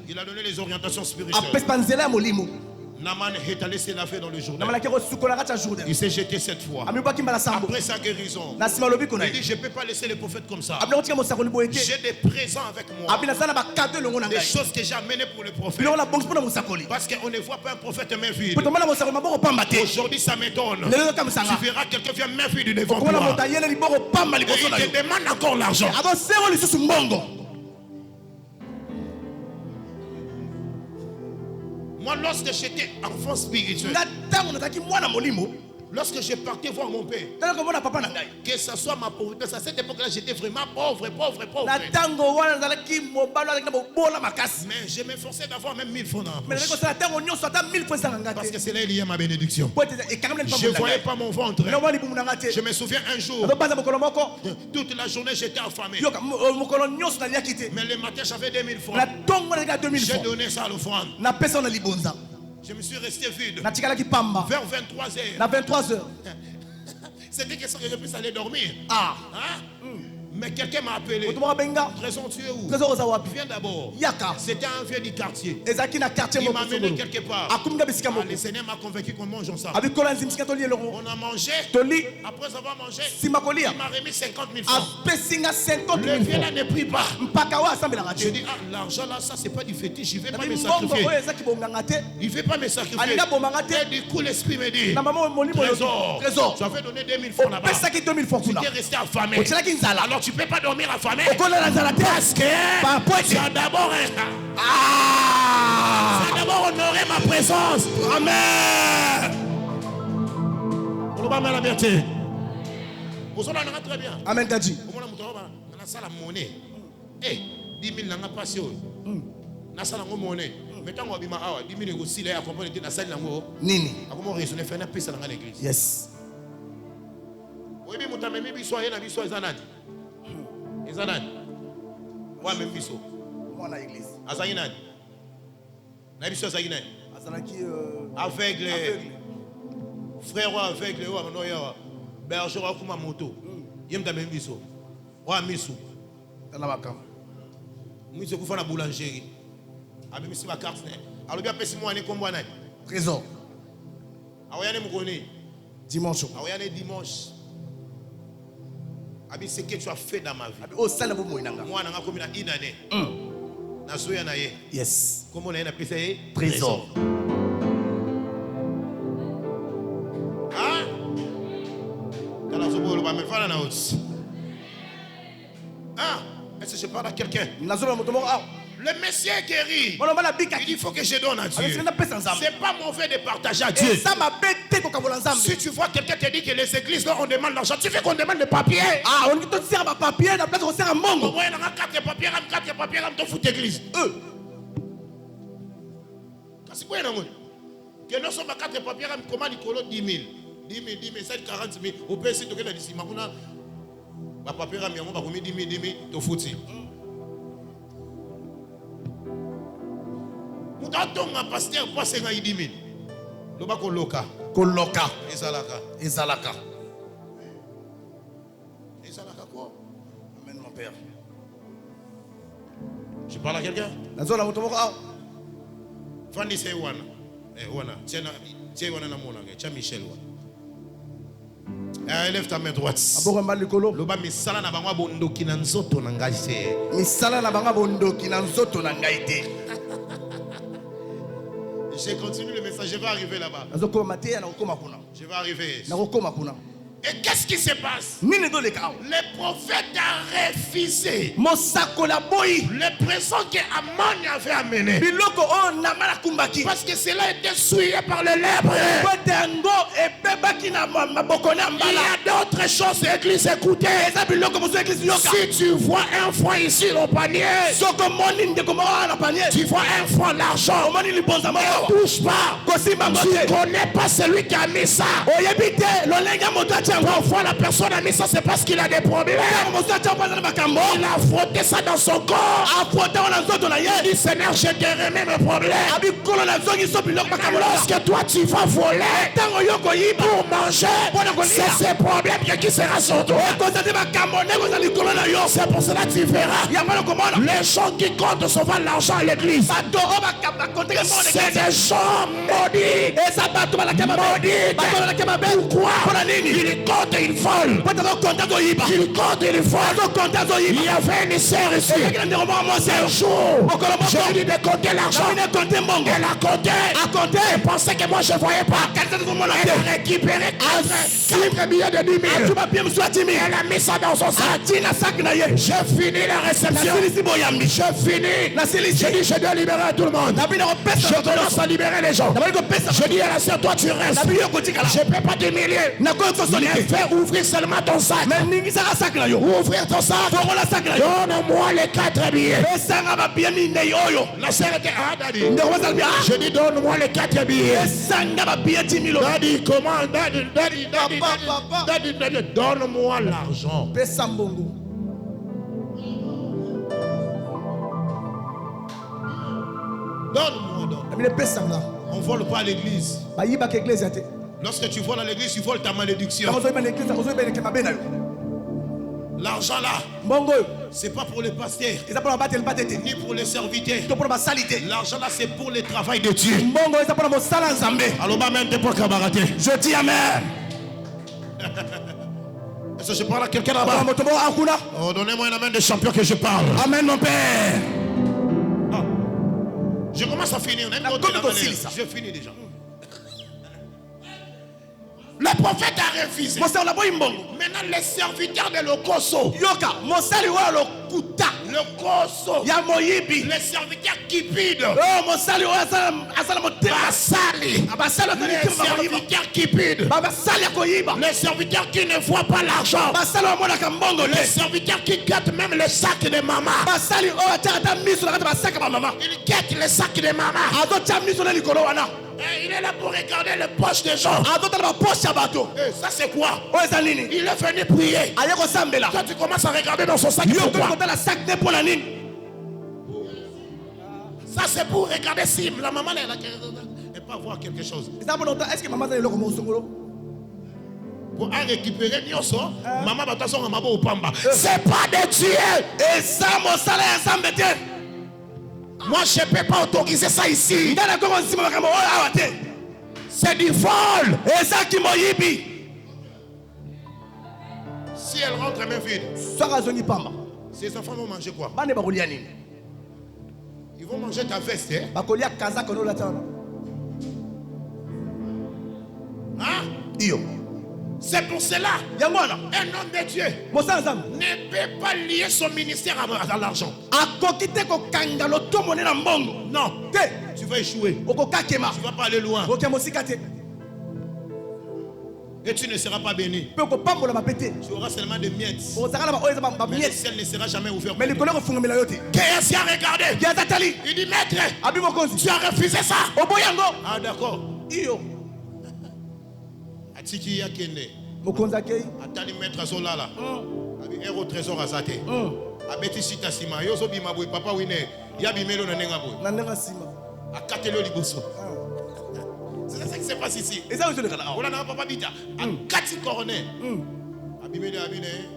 il a donné les orientations spirituelles. Naman est allé se laver dans le journal. Il s'est jeté 7 fois. Après sa guérison, il dit je ne peux pas laisser les prophètes comme ça. J'ai des présents avec moi. Des choses que j'ai amenées pour le prophète. Parce qu'on ne voit pas un prophète main vide. Aujourd'hui ça m'étonne. Tu verras quelqu'un vient main vide devant toi. Et il te demande encore l'argent. Moi, lorsque j'étais enfant spirituel, lorsque je partais voir mon père, que ce soit ma pauvreté, à cette époque-là, j'étais vraiment pauvre. Mais je m'efforçais d'avoir même 1000 francs dans la poche. Parce que c'est là lié à ma bénédiction. Je ne voyais pas mon ventre. Je me souviens un jour, toute la journée j'étais affamé. Mais le matin j'avais 2000 francs. J'ai donné ça à l'offrande. Je me suis resté vide. Vers 23h. C'était question que je puisse aller dormir. Ah. Hein? Mais quelqu'un m'a appelé. Trésor, tu es où? Viens d'abord. C'était un vieux du quartier. Il m'a amené quelque part. Le Seigneur m'a convaincu qu'on mange ensemble. On a mangé. Après avoir mangé, il m'a remis 50 000 francs. Le vieux là ne prie pas. Je dis, ah, l'argent là, ça c'est pas du fétiche. Il ne veut pas me sacrifier. Il ne veut pas me sacrifier. Et du coup, l'esprit me dit, Trésor, tu avais donné 2000 francs là-bas. Tu es resté affamé. Alors tu ne peux pas dormir affamé. Parce que tu as d'abord honoré ma présence. Amen. On va la vérité. Vous en avez très bien. Amen, Dadji. On a la monnaie. Eh, 10 000 n'a pas passé. On a la monnaie. Mettons qu'on a 10 000 aussi là, accompagné de la salle là. Nini. Comment raisonner faire un peu ça dans l'église? Yes. Oui, mais tu as même besoin de besoin Zanad. Zanad. Ouais, même besoin. Moi à l'église. Azaïnad. Na besoin Azaïnad. Azanaki aveugle. Frère aveugle, berger comme moto. Yem da même besoin. Ouais, Missou. Dans la cam. Missou qui fait la boulangerie. Avec Missou ma carte. Alors bien pèse moi comme moi. Trésor. Alors y a des Dimanche. alors y a dimanche. Abi c'est que tu as fait dans ma vie. Oh ça là vous moinanga. Moi on a comme une année. Na soya na ye. Yes. Comment on a appelé ça? Trésor. Hein? Dans la zone où on va me faire la note. Ah, est-ce que je parle à quelqu'un? Le Messie est guéri. Il dit il faut que je donne à Dieu. C'est pas mauvais de partager à Dieu. Si tu vois quelqu'un te dit que les églises on demande l'argent, tu fais qu'on demande le papier. Ah, on te sert à papier, la place on sert à mongo. Ouais, on a 4 papiers, on te fout l'église. Qu'est-ce que vous que nous sommes à 4 papiers, comment il colle 10 000, 10 000, 10 000, 40 000. Au pays, si tu as dit, ma papier, on va remettre 10 000, 10 000, tu fous. Quand on a pasteur, pas 10 000. Le bas coloca. Coloca. Ezalaka. Ezalaka. Ezalaka quoi? Amen mon père. Je parle à quelqu'un? La zone à Motomora. Fandi c'est Wana. Wana. Tiens Wana na mona. Tiens Michel Wana. Lève ta main droite. Aboro mal le colo. Le bas misala na bangwa bondoki na nzoto na ngai se. Misala na bangwa bondoki na nzoto na ngai te. Je continue le message, je vais arriver là-bas. Je vais arriver. Et qu'est-ce qui se passe? Le prophète a refusé le présent que Amon avait amené. parce que cela était souillé par les lèvres. Il y a d'autres choses, église, écoutez. Si tu vois un franc ici au panier, tu vois un franc d'argent, ne touche pas. Tu ne connais pas celui qui a mis ça. Parfois la personne a mis ça, c'est parce qu'il a des problèmes. Il a frotté ça dans son corps. Il dit Seigneur, je te remets mes problèmes. Lorsque toi tu vas voler pour manger, c'est ce problème qui sera sur toi. C'est pour cela que tu verras les gens qui comptent souvent l'argent à l'église. C'est des gens maudits. Pourquoi? Ils comptent, ils volent. Ils comptent, ils volent. Il y avait une sœur ici. Un jour, je lui ai dit de compter l'argent. Elle a compté. Elle pensait que moi je ne voyais pas. Elle a récupéré 4 billets de 10 000. Elle a mis ça dans son sac. J'ai fini la réception. J'ai fini. J'ai dit je dois libérer tout le monde. Je commence à libérer les gens. Je dis à la sœur, toi tu restes. Je ne peux pas t'humilier. Fais ouvrir seulement ton sac. Ouvrir ton sac. Donne-moi les 4 billets. La sœur était je dis donne-moi les 4 billets. Daddy, comment? Daddy, donne-moi l'argent. Donne-moi. On ne vole pas à l'église. Lorsque tu voles à l'église, tu voles ta malédiction. L'argent là, c'est pas pour les pasteurs, ni pour les serviteurs. L'argent là, c'est pour le travail de Dieu. Alors, je dis amen. Est-ce que je parle à quelqu'un là-bas? Oh, donnez-moi un amen de champion que je parle. Amen, mon père. Je commence à finir. Je finis déjà. Le prophète a refusé. Maintenant, les serviteurs de l'Okoso. Le Koso. Les serviteurs qui pident. Les serviteurs qui pident. Les serviteurs qui ne voient pas l'argent. Les serviteurs qui gâtent même le sac de maman. Ils gâtent le sac de maman. Et il est là pour regarder les poches des gens. Et ça c'est quoi? Il est venu prier. Quand tu commences à regarder dans son sac, pourquoi? Ça c'est pour regarder si la maman est là et pas voir quelque chose. pour récupérer nyonso maman va t'asseoir mabo au pamba. C'est pas de tuer. Et ça mon salaire ensemble de moi je peux pas autoriser ça ici. C'est du vol. Et ça qui m'a yibi. Si elle rentre main vide, ces enfants vont manger quoi? Ils vont manger ta veste, hein? Hein? C'est pour cela un homme de Dieu ne peut pas lier son ministère à l'argent. Non, tu vas échouer. Tu ne vas pas aller loin. Et tu ne seras pas béni. Tu auras seulement des miettes. Mais le ciel ne sera jamais ouvert. Qu'est-ce qu'il a regardé? Il dit, maître, tu as refusé ça. Ah d'accord. Atiki yakende. Atali maître Zolala. Abi héros trésor azate. Abeti sita sima. Yoso bima boy papa wine. Yabi melo na nenga boy. Akatelo liboso. C'est ça qui se passe ici. Et ça aussi le cas. On a papa bita. Akati coroner. Abi melo abine.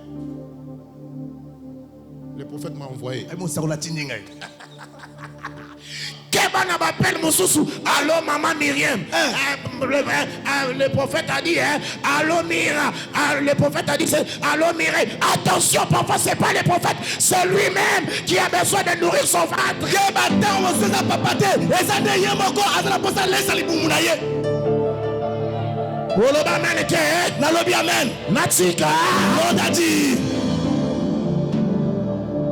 Le prophète m'a envoyé. Kebana m'appelle Moussoussou. Allô maman Myriam. Le prophète a dit allô Mira. Le prophète a dit allô Mira. Attention, parfois c'est pas le prophète, c'est lui-même qui a besoin de nourrir son ventre.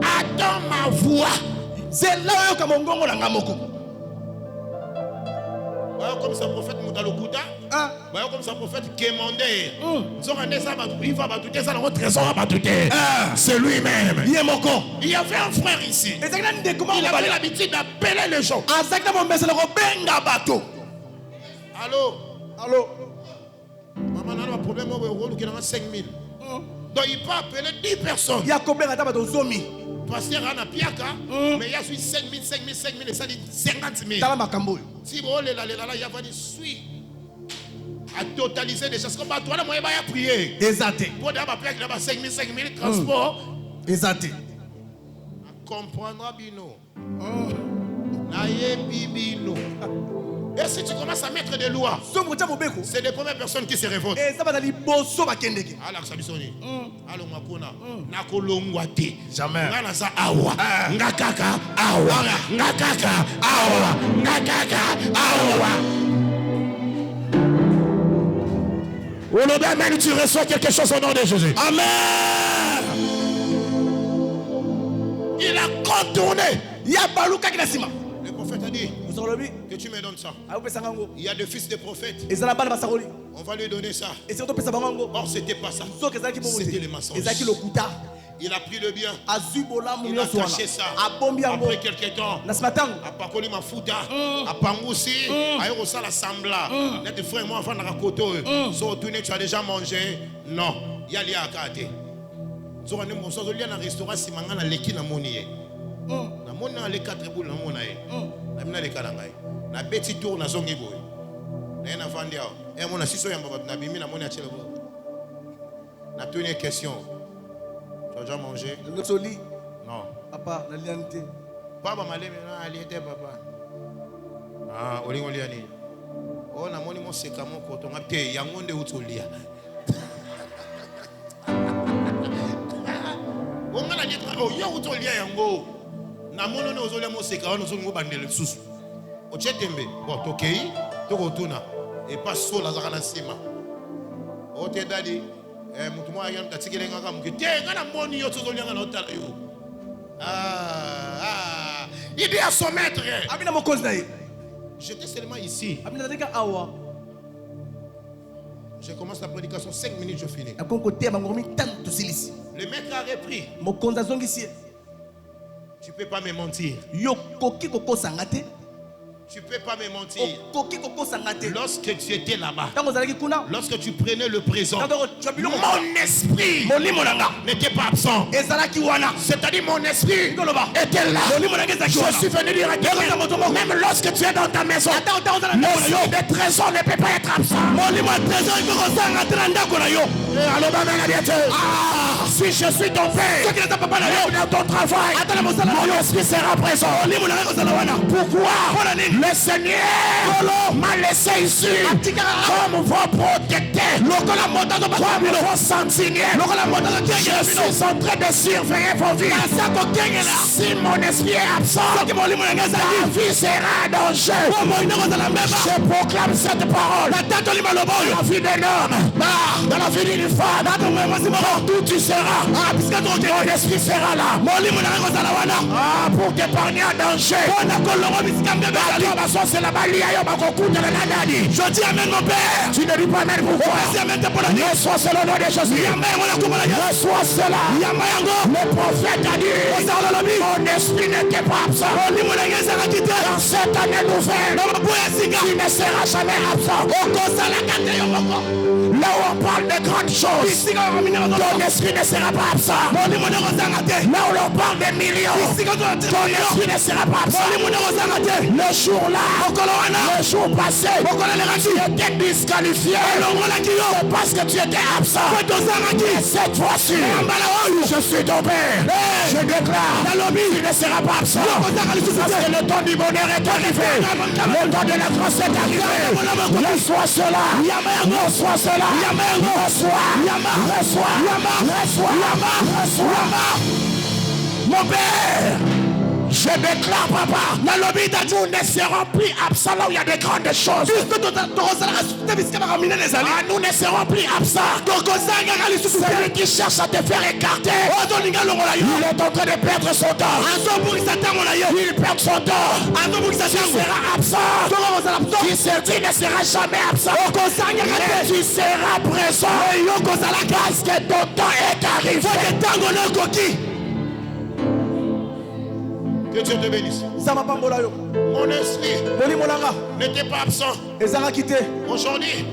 Attends ma voix. C'est là où comme ça prophète Moutalokuta, comme ça prophète Kemandé, il va battre ça dans votre trésor à battre. C'est lui-même. Il y avait un frère ici. Il avait l'habitude d'appeler les gens. Allô. Maman a un problème au rôle qui est 5 000. Donc il peut appeler 10 personnes. Pasteur Anna Piaka, mais il y a 5 000 et ça dit 50 000. Si vous voulez, il y a suis à totaliser des choses comme toi, là, moi, il va prier. Exact. Pour d'abord, il y a 5 000 transports. Exact. Comprendra Bino. Naye Bibino. Et si tu commences à mettre des lois, c'est les premières personnes qui se révoltent. Jamais. Au nom d'Amen, tu reçois quelque chose au nom de Jésus. Amen. Il a contourné. Le prophète a dit que tu me donnes ça. Il y a des fils de prophètes. On va lui donner ça. Or, c'était pas ça. C'était les mensonges. Il a pris le bien. Il a caché ça. Après quelques temps, a pakoli mafuta, a pangoussi, a eu la sambla. Les frères, moi, avant de raconter, tu as déjà mangé? Non. Il y a lié à Kate. Tu as un restaurant, si tu as l'équipe, na mona les 4 boules na mona na mina le kalangai na beti tour na zongi boy na na vandia e mona siso yamba na bimi na mona chelo na tune question tu as déjà mangé le soli non papa na liante papa maleme na aliete papa olingo liani na moni mo seka moko to ngate yango nde utolia on a dit yo utolia yango na mono ne ozolia moseka wana ozongo bandele susu ochetembe bon tokei tokotuna et pas sola zaka na sima ote dadi mutu mwa yango tatikelenga ka muke te ngana moni yo tozolia ngana otala yo il dit à son maître abina mokozi na ye j'étais seulement ici abina dika awa je commence la prédication 5 minutes je finis le maître a repris tu peux pas me mentir. Tu ne peux pas me mentir. Lorsque tu étais là-bas, lorsque tu prenais le présent, mon esprit n'était pas absent. C'est-à-dire mon esprit était là. Je suis venu dire à quelqu'un, même lorsque tu es dans ta maison, l'esprit des trésors ne peut pas être absent. Si je suis ton père, dans ton travail, mon esprit sera présent. Pourquoi? Le Seigneur m'a laissé ici comme vos protecteurs, comme vos sentinelles. Je suis en train de surveiller vos vies. Si mon esprit est absent, ta vie sera en danger. Je proclame cette parole dans la vie d'un homme, dans la vie d'une femme. Partout tu seras, mon esprit sera là. Pour t'épargner un danger. Je dis amen mon père. Tu ne dis pas amen pourquoi? Reçois cela au nom de Jésus. Reçois cela. Le prophète a dit, mon esprit n'était pas absent. Dans cette année nouvelle, tu ne seras jamais absent. Là où on parle de grandes choses, ton esprit ne sera pas absent. Là où l'on parle de millions, ton esprit ne sera pas absent. Le jour là, le jour passé, tu étais disqualifié parce que tu étais absent. Et cette fois-ci, je suis ton père. Je déclare, tu ne seras pas absent. Parce que le temps du bonheur est arrivé. Le temps de la grâce est arrivé. Reçois cela. Reçois cela. Reçois. Mon père, je déclare, papa, nous ne serons plus absents là où il y a de grandes choses. Nous ne serons plus absents. Celui qui cherche à te faire écarter, il est en train de perdre son temps. Il perd son temps. Tu seras absent. Tu ne seras jamais absent. Mais tu seras présent. Parce que ton temps est arrivé. Que Dieu te bénisse. Mon esprit n'était pas absent. Aujourd'hui,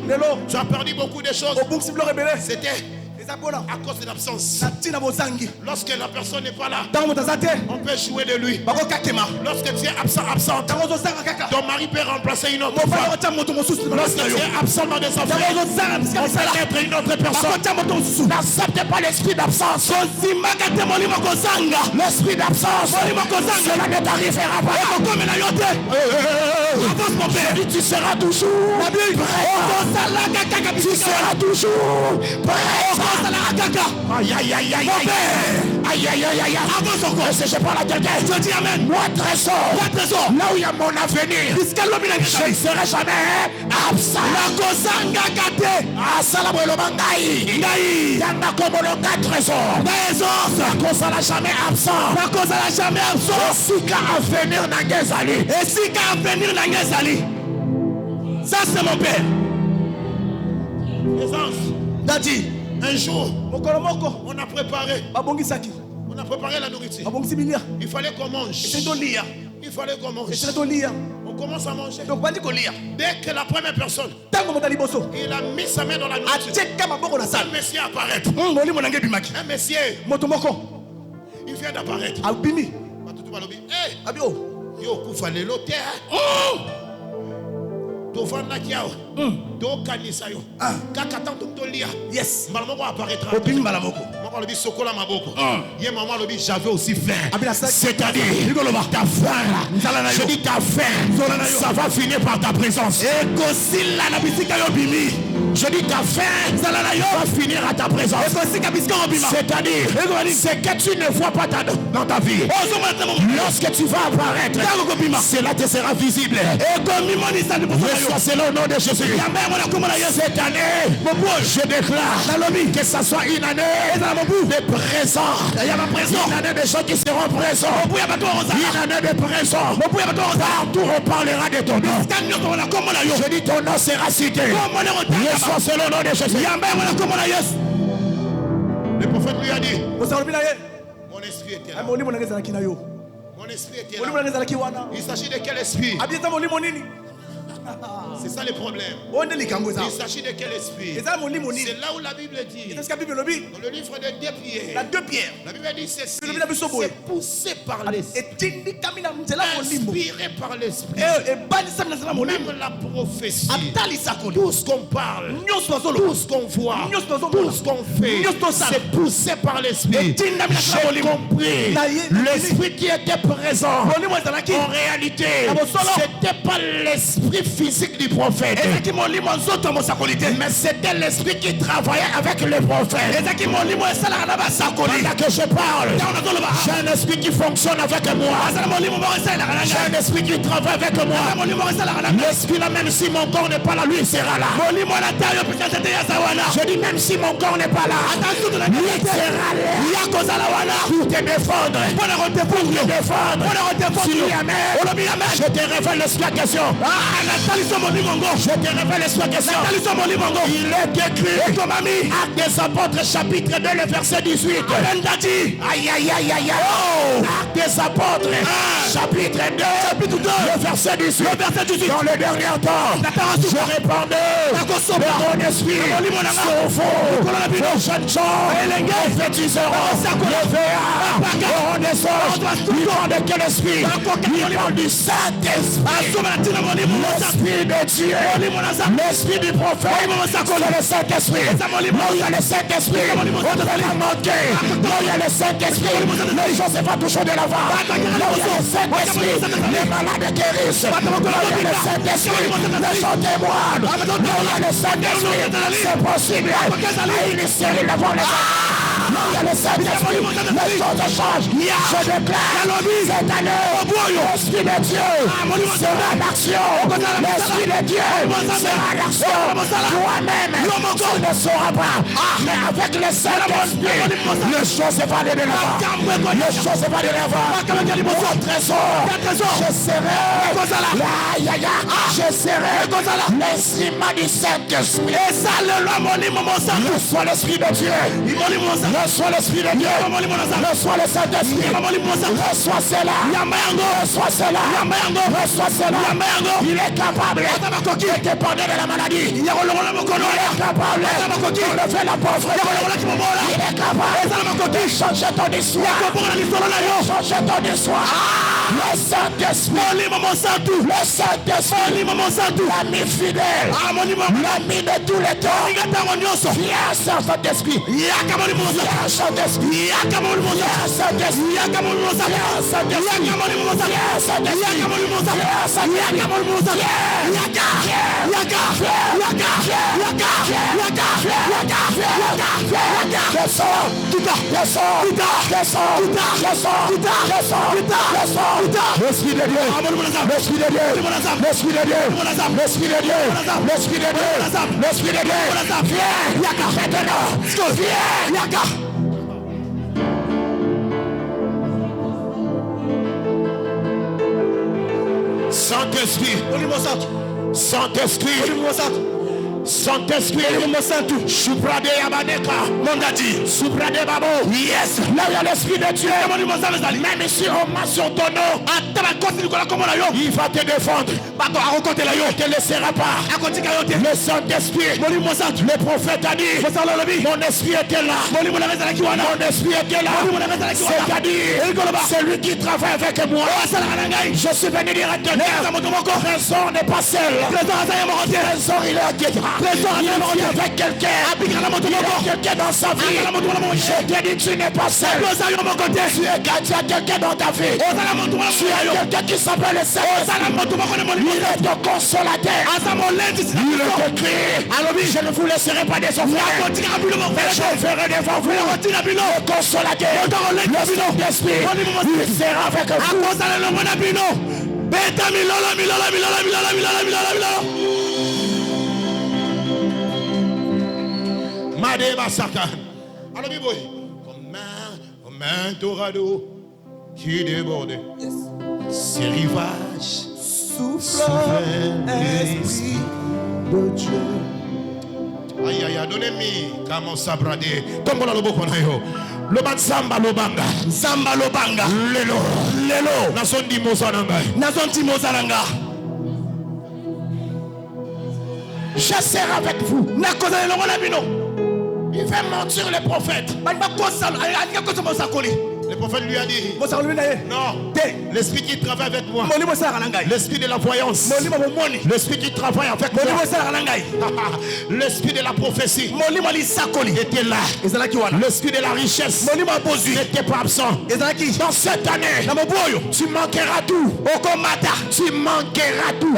tu as perdu beaucoup de choses. C'était à cause de l'absence. Lorsque la personne n'est pas là, on peut jouer de lui. Lorsque tu es absent, ton mari peut remplacer une autre femme. Lorsque tu es absent dans des affaires, on peut être une autre personne. N'acceptez pas l'esprit d'absence. L'esprit d'absence, cela ne t'arrivera pas. Je dis, tu seras toujours prêt. Tu seras toujours prêt. Aïe aïe aïe aïe aïe. Est-ce que je parle à quelqu'un? Je dis amen. Moi trésor, là où il y a mon avenir, je ne serai jamais absent. Trésor, jamais absent. Et si qu'à venir Nangezali. Ça c'est mon père. Dadi. Un jour, on a préparé la nourriture. Il fallait qu'on mange. On commence à manger. Dès que la première personne, il a mis sa main dans la nourriture, un monsieur apparaît. Un monsieur, il vient d'apparaître. Yes. J'avais aussi faim. C'est-à-dire ta faim. Je dis ta faim. Ça va finir par ta présence. Je dis ta faim va finir à ta présence. C'est-à-dire c'est que tu ne vois pas dans ta vie. Lorsque tu vas apparaître, cela te sera visible. Reçois cela au nom de Jésus. Cette année, je déclare que ça soit une année de présent. Une année de gens qui seront présents. Une année de présent. Partout on parlera de ton nom. Je dis ton nom sera cité. Reçois cela au nom de Jésus. Le prophète lui a dit, mon esprit était là. Mon Mon esprit était là. Il s'agit de quel esprit? C'est ça le problème. Il s'agit de quel esprit? C'est là où la Bible dit, dans le livre de 2 Pierre, la Bible dit ceci: c'est poussé par l'esprit, inspiré par l'esprit, même la prophétie, tout ce qu'on parle, tout ce qu'on voit, tout ce qu'on fait, c'est poussé par l'esprit. J'ai compris, l'esprit qui était présent en réalité, c'était pas l'esprit physique du prophète, mais c'était l'esprit qui travaillait avec le prophète. Pendant que je parle, j'ai un esprit qui fonctionne avec moi, j'ai un esprit qui travaille avec moi. L'esprit là, même si mon corps n'est pas là, lui sera là. Je dis même si mon corps n'est pas là, lui sera là pour te défendre, Si lui amen, je te révèle la question. Je te révèle la question. Il est écrit, Actes des Apôtres chapitre 2 le verset 18. Aïe aïe aïe aïe. Actes des Apôtres chapitre 2 le verset 18. Dans le dernier temps, je répandais de mon esprit sur vos jeunes gens, prophétiseront, le VA, auront des songes. Il parle de quel esprit? Il parle du Saint-Esprit, l'Esprit de Dieu, l'Esprit du prophète. C'est le Saint-Esprit. Là où il y a le Saint-Esprit, on ne va pas manquer. Là où il y a le Saint-Esprit, les gens se font toucher de l'avant. Là où il y a le Saint-Esprit, les malades guérissent. Là où il y a le Saint-Esprit, les gens témoignent. Là où il y a le Saint-Esprit, c'est possible à initier devant les gens. Là où il y a le Saint-Esprit, les choses changent. Je déclare cette année, l'Esprit de Dieu sera l'action. L'Esprit de Dieu sera l'action. Toi-même, tu ne sauras pas. Mais avec le Saint-Esprit, les choses vont aller de l'avant. Les choses vont aller de l'avant. Au trésor, je serai je serai l'instrument du Saint-Esprit. Reçois l'Esprit de Dieu. Reçois l'Esprit de Dieu. Reçois le Saint-Esprit. Reçois cela. Reçois cela. Reçois cela. Il est capable de te pardonner de la maladie. Il est capable d'enlever la pauvreté. Il est capable de changer ton histoire. Changer ton histoire. Le Saint-Esprit. Le Saint-Esprit. L'ami fidèle. L'ami de tous les temps. Viens, Saint-Esprit. Viens, Saint-Esprit. L'Esprit de Dieu, l'Esprit de Dieu, l'Esprit de Dieu, l'Esprit de Dieu, l'Esprit de Dieu, l'Esprit de Dieu, viens, maintenant, viens, Saint-Esprit, Saint-Esprit, Saint-Esprit, Soubrade Yabaneka, Mondadi, Soubrade Babo, yes, là il y a l'Esprit de Dieu, même si on m'a sur ton nom, il va te défendre, il ne te laissera pas. Le Saint-Esprit, le prophète a dit, mon esprit était là, mon esprit était là, c'est-à-dire, c'est lui qui travaille avec moi. Je suis venu dire à ton trésor n'est pas seul, trésor il est à Guédra. Il est avec quelqu'un. Il a quelqu'un dans sa vie. Je te dis, tu n'es pas seul. Tu es gardien à quelqu'un dans ta vie. Tu as quelqu'un qui s'appelle le Seigneur. Il est ton consolateur. Il est écrit. Je ne vous laisserai pas désormais. Je ferai devant vous le consolateur. Le Saint-Esprit. Il sera avec vous. Made Massacre. Alors, comme un tornado qui déborde ses rivages, souffle l'Esprit de Dieu. Aïe aïe aïe, donnez-moi comment ça brader. Comme on a le beau qu'on a eu. Loba Nzamba Lobanga. Nzamba Lobanga. Lelo. Lelo. Nazondi Mozananga. Nazondi Mozananga. Je serai avec vous. Il fait mentir les prophètes. Le prophète lui a dit non, l'esprit qui travaille avec moi, l'esprit de la voyance, l'esprit qui travaille avec moi, l'esprit de la prophétie était là. L'esprit de la richesse n'était pas absent. Dans cette année, tu manqueras tout. Tu manqueras tout.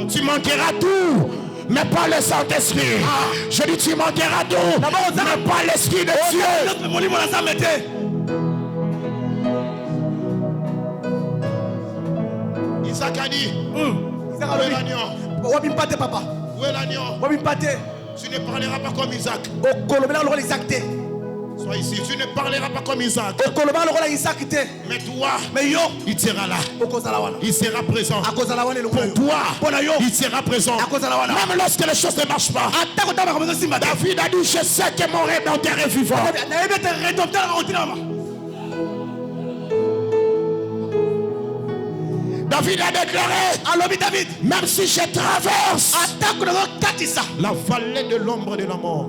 Tu manqueras tout, mais pas le Saint-Esprit. Je dis tu manqueras tout, mais pas l'Esprit de Dieu. Isaac a dit, où est l'agneau? Où est l'agneau? Tu ne parleras pas comme Isaac. Sois ici, tu ne parleras pas comme Isaac. Mais toi, il sera là. Il sera présent. Pour toi, il sera présent. Même lorsque les choses ne marchent pas. David a dit, je sais que mon rédempteur est vivant. David a déclaré, même si je traverse la vallée de l'ombre de la mort.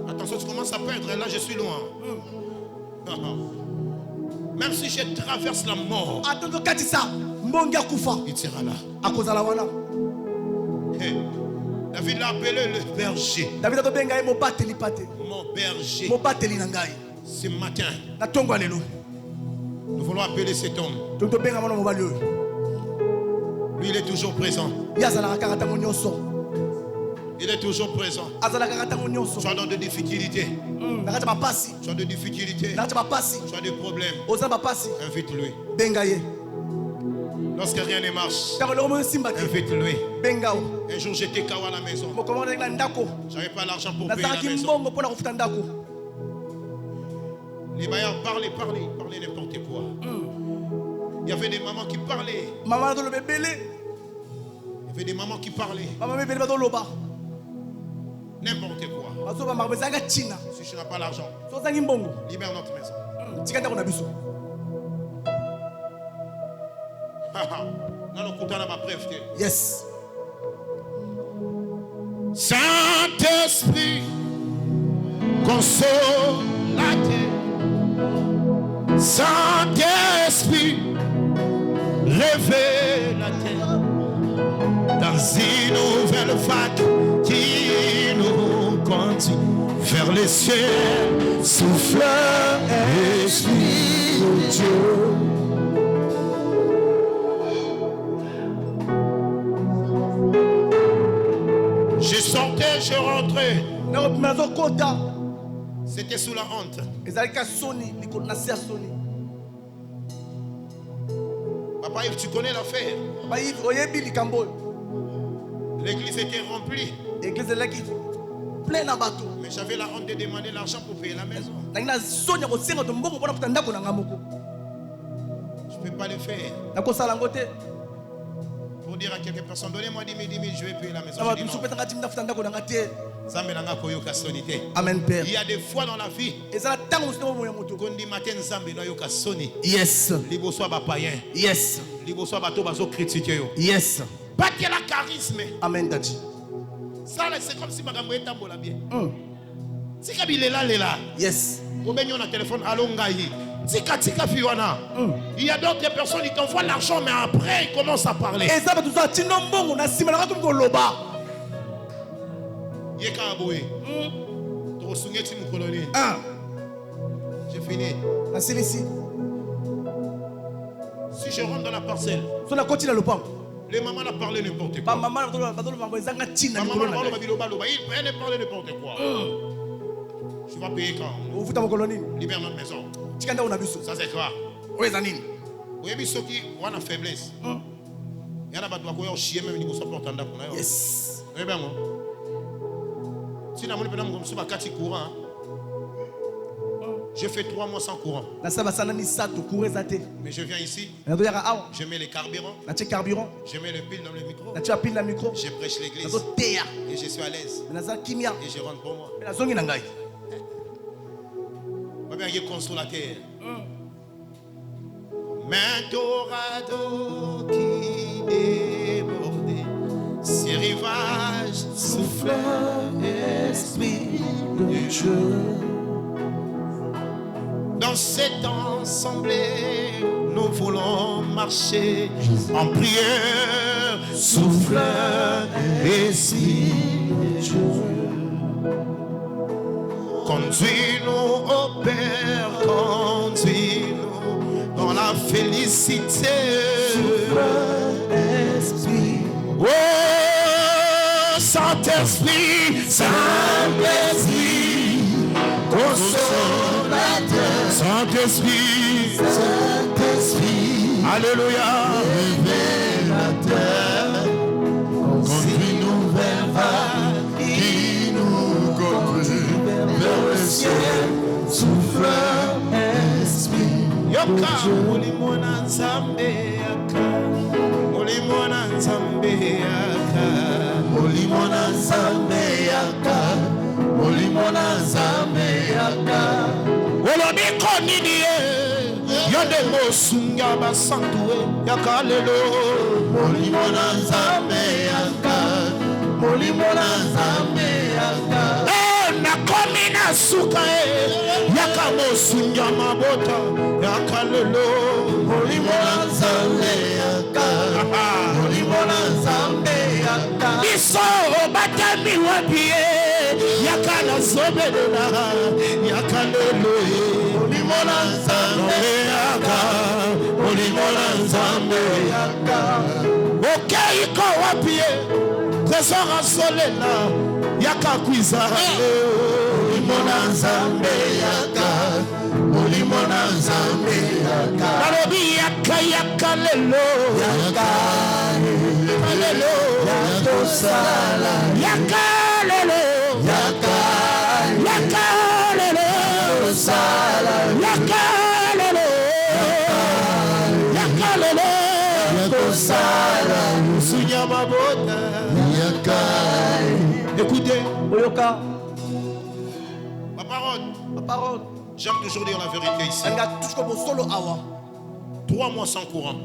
Attention, tu commences à perdre, là je suis loin. Même si je traverse la mort, il sera là. Hey, David l'a appelé le berger. Mon berger. Ce matin, nous voulons appeler cet homme. Lui, il est toujours présent. Il est toujours présent. Tu as dans des difficultés. Tu as des difficultés. Tu as des problèmes. Invite-lui. Lorsque rien ne marche, invite-lui. Un jour, j'étais kawa à la maison. J'avais pas l'argent pour payer la maison. Les bailleurs parlaient n'importe quoi. Il y avait des mamans qui parlaient. Il y avait des mamans qui parlaient. N'importe quoi. Si tu n'as pas l'argent, libère notre maison. Yes. Saint-Esprit, consolateur. Saint-Esprit, révélateur. Dans une nouvelle vague qui nous conduit vers les cieux, souffle Esprit de Dieu. Je sortais, je rentrais. C'était sous la honte. Papa Yves, tu connais l'affaire. L'église était remplie. Mais j'avais la honte de demander l'argent pour payer la maison. Je ne peux pas le faire. Pour dire à quelques personnes, donnez-moi 10 000, je vais payer la maison. Amen, Père. Il y a des fois dans la vie, qu'on dit matin, yes. Yes. Yes. Pas qu'il y a la charisme. Amen, Daddy. Ça, c'est comme si madame est tambola bien. Si Kabila est là, yes. on met un téléphone à l'ongaï. Tika fiwana. Il y a d'autres personnes qui t'envoient l'argent, mais après ils commencent à parler. J'ai fini. Si je rentre dans la parcelle, les mamans ont parlé n'importe quoi. Maman ne parle n'importe quoi. Tu vas payer quand? Libère notre maison. Ça c'est quoi? Oui, mais ceux qui ont la faiblesse. Il y en a qui ont chier même si vous portent en date. Yes. Oui, bien, si nous avons courant, je fais 3 mois sans courant. Mais je viens ici, je mets les carburants, je mets le pile dans le micro, je prêche l'église et je suis à l'aise et je rentre pour moi. Combien il construit la terre? Mais torado qui débordait, ces rivages soufflent, esprit de Dieu. Dans cette assemblée, nous voulons marcher en prière. Souffle, esprit de Dieu. Conduis-nous au Père, conduis-nous dans la félicité. Souffle, esprit. Oh, Saint-Esprit, Saint-Esprit, consolateur. Saint-Esprit, Saint-Esprit, alléluia, révélateur, conduis-nous vers vague qui nous conduit vers le ciel, souffle, esprit. Yoka, Molimona Nzambe Yaka, Molimona Nzambe Yaka, Molimona Nzambe Yaka, Molimona Nzambe Yaka. Olobiko nini yonde mosunga basantuwe yakalelo Molimona Nzambe Yaka, Molimona Nzambe Yaka. Nakomi na suka yaka mosunga mabota yakalelo Molimona Nzambe Yaka, Molimona Nzambe Yaka. Iso batami wapie yakana sobelona yakalelo Molimona Nzambe Yaka, Molimona Nzambe Yaka. Okay ko wapie trésor asolela yaka kwiza Molimona Nzambe Yaka, Molimona Nzambe Yaka. Nalobi yaka yakalelo yaka lelo yaka sala yaka lelo yaka yaka lelo sala yaka lelo yaka lelo yaka sala sunya mabota yaka. Écoutez, Oyoka, ma parole. J'aime toujours dire la vérité ici. 3 mois sans courant.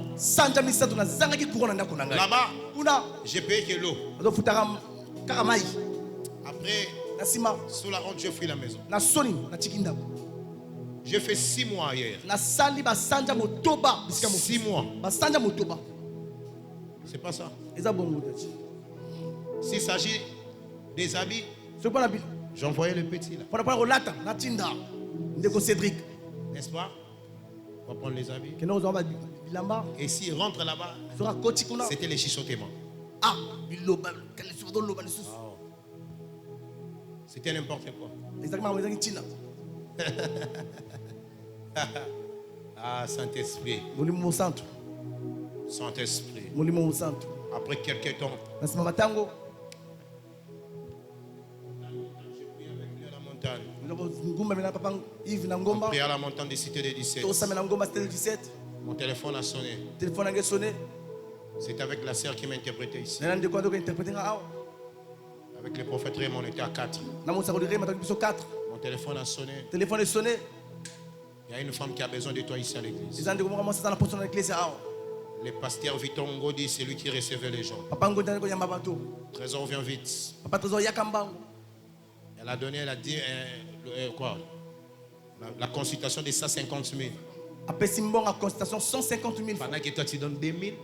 Là-bas, j'ai payé que l'eau. Après, sous la honte, je fuis la maison. J'ai fait 6 mois hier. 6 mois. C'est pas ça. S'il s'agit des habits, j'envoyais le petit là. N'est-ce pas? On va prendre les habits. Et s'il rentre là-bas, c'était les chuchotements. C'était n'importe quoi. Ah, Saint-Esprit. Saint-Esprit. Après quelques temps, j'ai prié avec lui à la montagne. On priait à la montagne des cités des 17. Mon téléphone a sonné. C'est avec la sœur qui m'a interprété ici. Avec le prophète Raymond, on était à 4. Mon téléphone a sonné. Il y a une femme qui a besoin de toi ici à l'église. Le pasteur Vitongo dit c'est lui qui recevait les gens. Trésor vient vite. Elle a donné, elle a dit quoi? La consultation de 150 000. Pendant que toi tu donnes 2 000.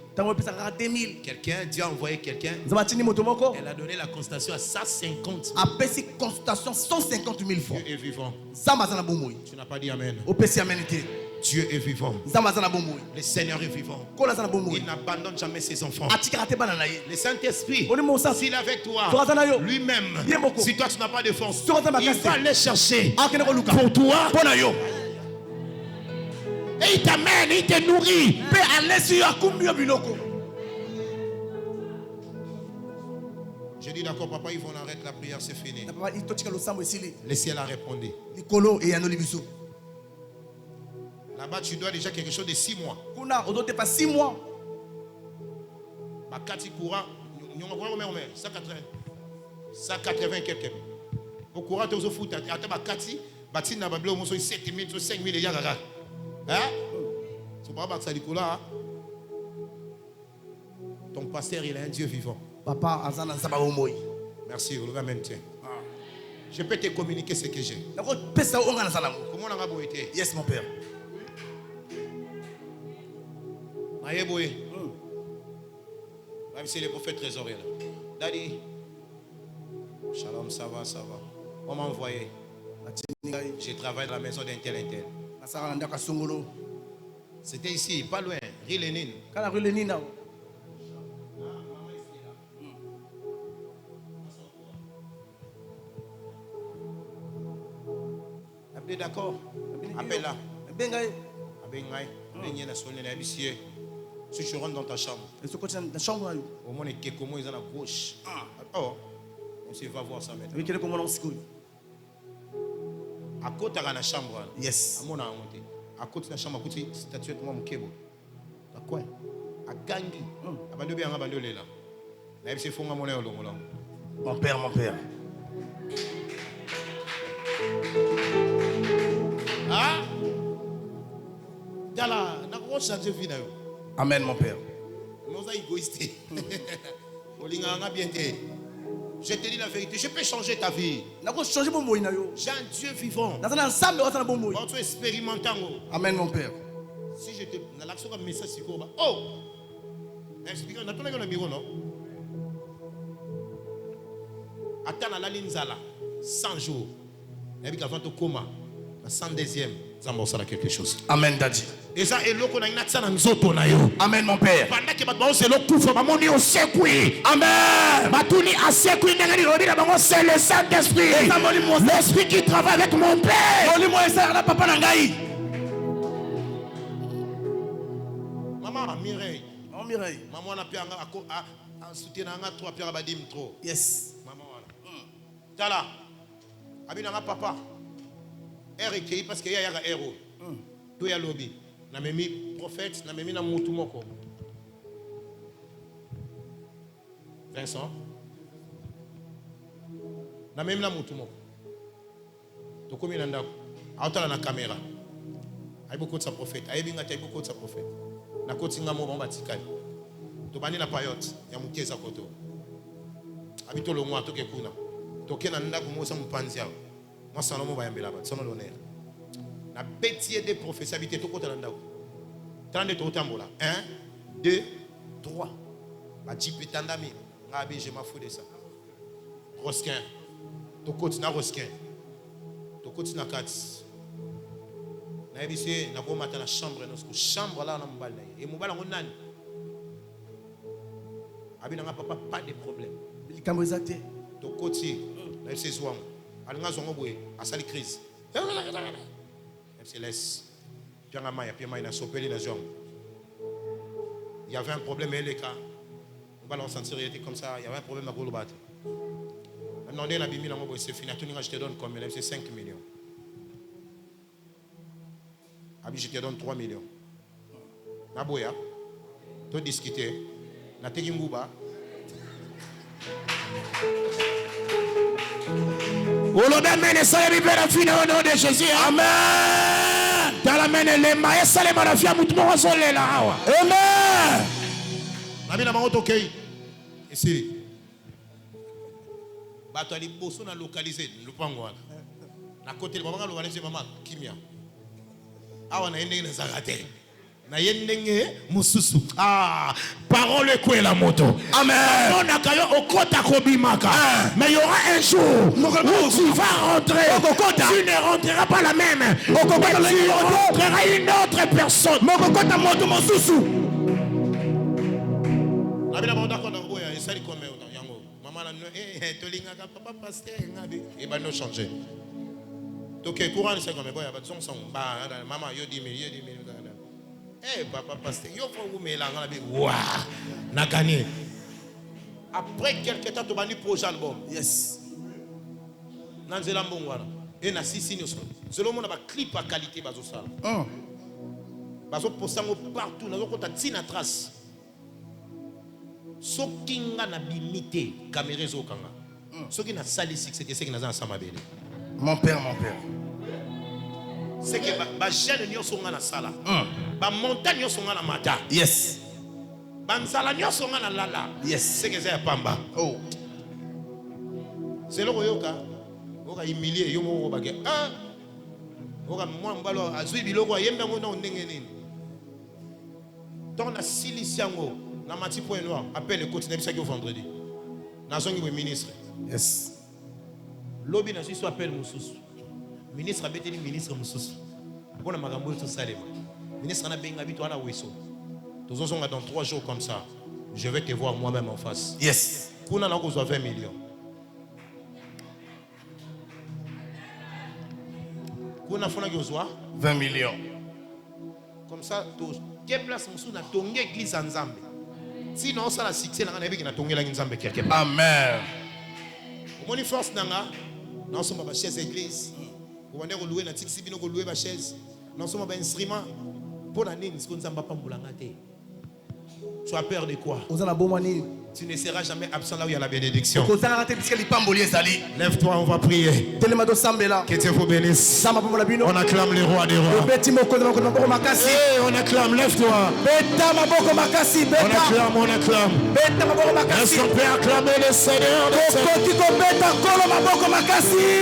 Quelqu'un, Dieu a envoyé quelqu'un. Elle a donné la consultation à 150 000. Dieu est vivant. Tu n'as pas dit amen. Dieu est vivant. Le Seigneur est vivant. Il n'abandonne jamais ses enfants. Le Saint-Esprit, s'il est avec toi, lui-même, si toi tu n'as pas de force, il va aller chercher pour toi. Et il t'amène, il te nourrit. J'ai dit d'accord, papa, ils vont arrêter la prière, c'est fini. Le ciel a répondu. Là-bas, tu dois déjà quelque chose de 6 mois. 180 quelques. Au courant, tu as fait Bâti na bablo mo so 7 000 so 5 000 yaga. Hein? So pas ba ça ton pasteur il est un Dieu vivant. Papa azana nzamba omoyi. Merci, vous le maintenez. Je peux te communiquer ce que j'ai. Nako pesa onga na salamu. Comment on a beau été? Yes mon père. Maïeboé. Même si le prophète trésorier là. Daddy. Shalom, ça va, ça va. On m'a envoyé. J'ai travaillé dans la maison d'un tel. C'était ici, pas loin, rue Lénine. Quand rue Lénine. D'accord. Appelle là. Si tu rentres dans ta chambre, au moins les comment ils ont la gauche. Oh, on va voir ça maintenant. À côté de la chambre, yes. À côté de la chambre, à côté de la statuette, moi, mon kebo. À quoi? À Gangi. Abandonné bien, abandonné là. Là, c'est fond à mon lèvre. Mon père, mon père. Ah? Dala, n'a pas changé vie là. Amen, mon père. Nous sommes égoïstes. Je te dis la vérité, je peux changer ta vie. J'ai un Dieu vivant. Tu es expérimentant. Amen, mon père. Si je te. Un message sur quoi? Oh! Explique, on a tourné dans le bureau, non? Attends, la ligne Zala, 100 jours. Et puis avant de coma, la 102e, ça m'a quelque chose. Amen, Daddy. Et ça, et l'autre, on a une action dans zoto na yo. Amen, mon père. Pendant que maintenant c'est l'autre coup, faut m'amener au secoui. Amen. Matuni a secoui, c'est le Saint-Esprit. L'Esprit qui travaille avec mon père. Maman, Mireille. Oh, Mireille. Maman, on a pu en soutien à 3 pierres à badim trop. Yes. Maman, voilà. Tala. Abinanga papa. R.E.K. parce qu'il y a un héros. Tout est lobby. Na memi prophète, na memi na mutu moko. Vincent. Na memi na mutu moko. To komi na ndako. Autala na caméra. Ayi beaucoup de sa prophète. Ayi binga tayi beaucoup de sa prophète. Na kotinga mo bamba tikali. To bani na payote ya mukeza koto. Abito lo mwa to ke kuna. To ke na ndako mo sa mpanzia. Moi sans mo ba yambela ba, sans l'honneur. La bêtise des prophéties habité tout côté là. 32 tout tambola. 1 2 3. Ba jipe tandami. Ngabi je m'en fous de ça. Rosquin. Tout côté na rosquin. Tout côté na 4. Na ebise na ko mata na chambre no chambre là na mbala. Et mbala ngonani. Abi na papa pas de problème. Il cambo exacté. Tout côté na ebise zwam. Alinga zongo boye asali crise. Se laisse. Il y avait un problème avec les cas. On va l'en sentir, il était comme ça. Il y avait un problème à Gouloubat. Maintenant, on a bimi dans mon c'est fini. Je te donne combien? C'est 5 millions. Abi, je te donne 3 millions. Naboya, tu discuter. Na Tegimbuba. Au nom de Jésus. Amen. Dans la main les maïs les marafia mutumo sole la hawa. Amen. Nami na mangoto kei. Ici. Bato ali boso na localiser lupango wana. Na côté le maman localiser maman kimia. Awa na yende na zakate. Na yendenge mususu. Ah, parole quoi la moto. Amen. On a kayo okota kobimaka. Mais il y aura un jour où tu vas rentrer. Tu ne rentreras pas la même. Tu rentreras une autre personne. Mokokota moto mususu. Abina bonda ko ndongo ya esali comme yango. Maman na tolinga ka papa pasteur ngabi et ba no changer. Donc courant c'est comme boya ba son ba maman yo 10 000 yo 10 000. Eh, papa pasteur, il faut vous mettre là, waouh, n'a gagné. Après quelques temps, tu vas nous projet album. Yes. Nanzela mbongwana. Et na 6 signes. Selon moi, on a un clip à qualité bazo sala. Bazo posango partout, nazo kota tina trace. Sokinga na bimité, caméra zo kanga. Soki na sali 6 c'était ce qui na za sama bele. Mon père, mon père. c'est que les jeunes sont dans la salle. Les montagnes sont dans la mata. Yes. Les salagnes sont dans la lala. Yes. C'est que c'est un pamba. Oh. C'est le royoka. On va humilier. On va dire, ah, on va moi, on va azui biloko. Yemba mo na ondengeni. Dans la siliciango, na mati point noir. Appelle le côté de vendredi. Nazongi le ministre. Yes. Lobby na suis appel mususu. Ministre abeteli ministre mususu. Bona makambo to salema. Ministre na benga bitu ana weso. Tozonga dans 3 jours comme ça. Je vais te voir moi-même en face. Yes. Kuna na kozwa 20 millions. Kuna fona kozwa 20 millions. Comme ça to quelle place mususu na tonge église nzambe. Sinon ça la succès na ngana biki na tongela nzambe quelque part. Amen. Mon force nanga. Nous sommes à chaise église. Vous allez louer la tixi bino louer la chaise. Nous sommes à instrument. Pour l'année, nous sommes pas boulangate. Tu as peur de quoi? Tu ne seras jamais absent là où il y a la bénédiction. Lève-toi, on va prier. Que Dieu vous bénisse. On acclame le roi des rois. On acclame, lève-toi. On acclame. Est-ce qu'on peut acclamer le Seigneur?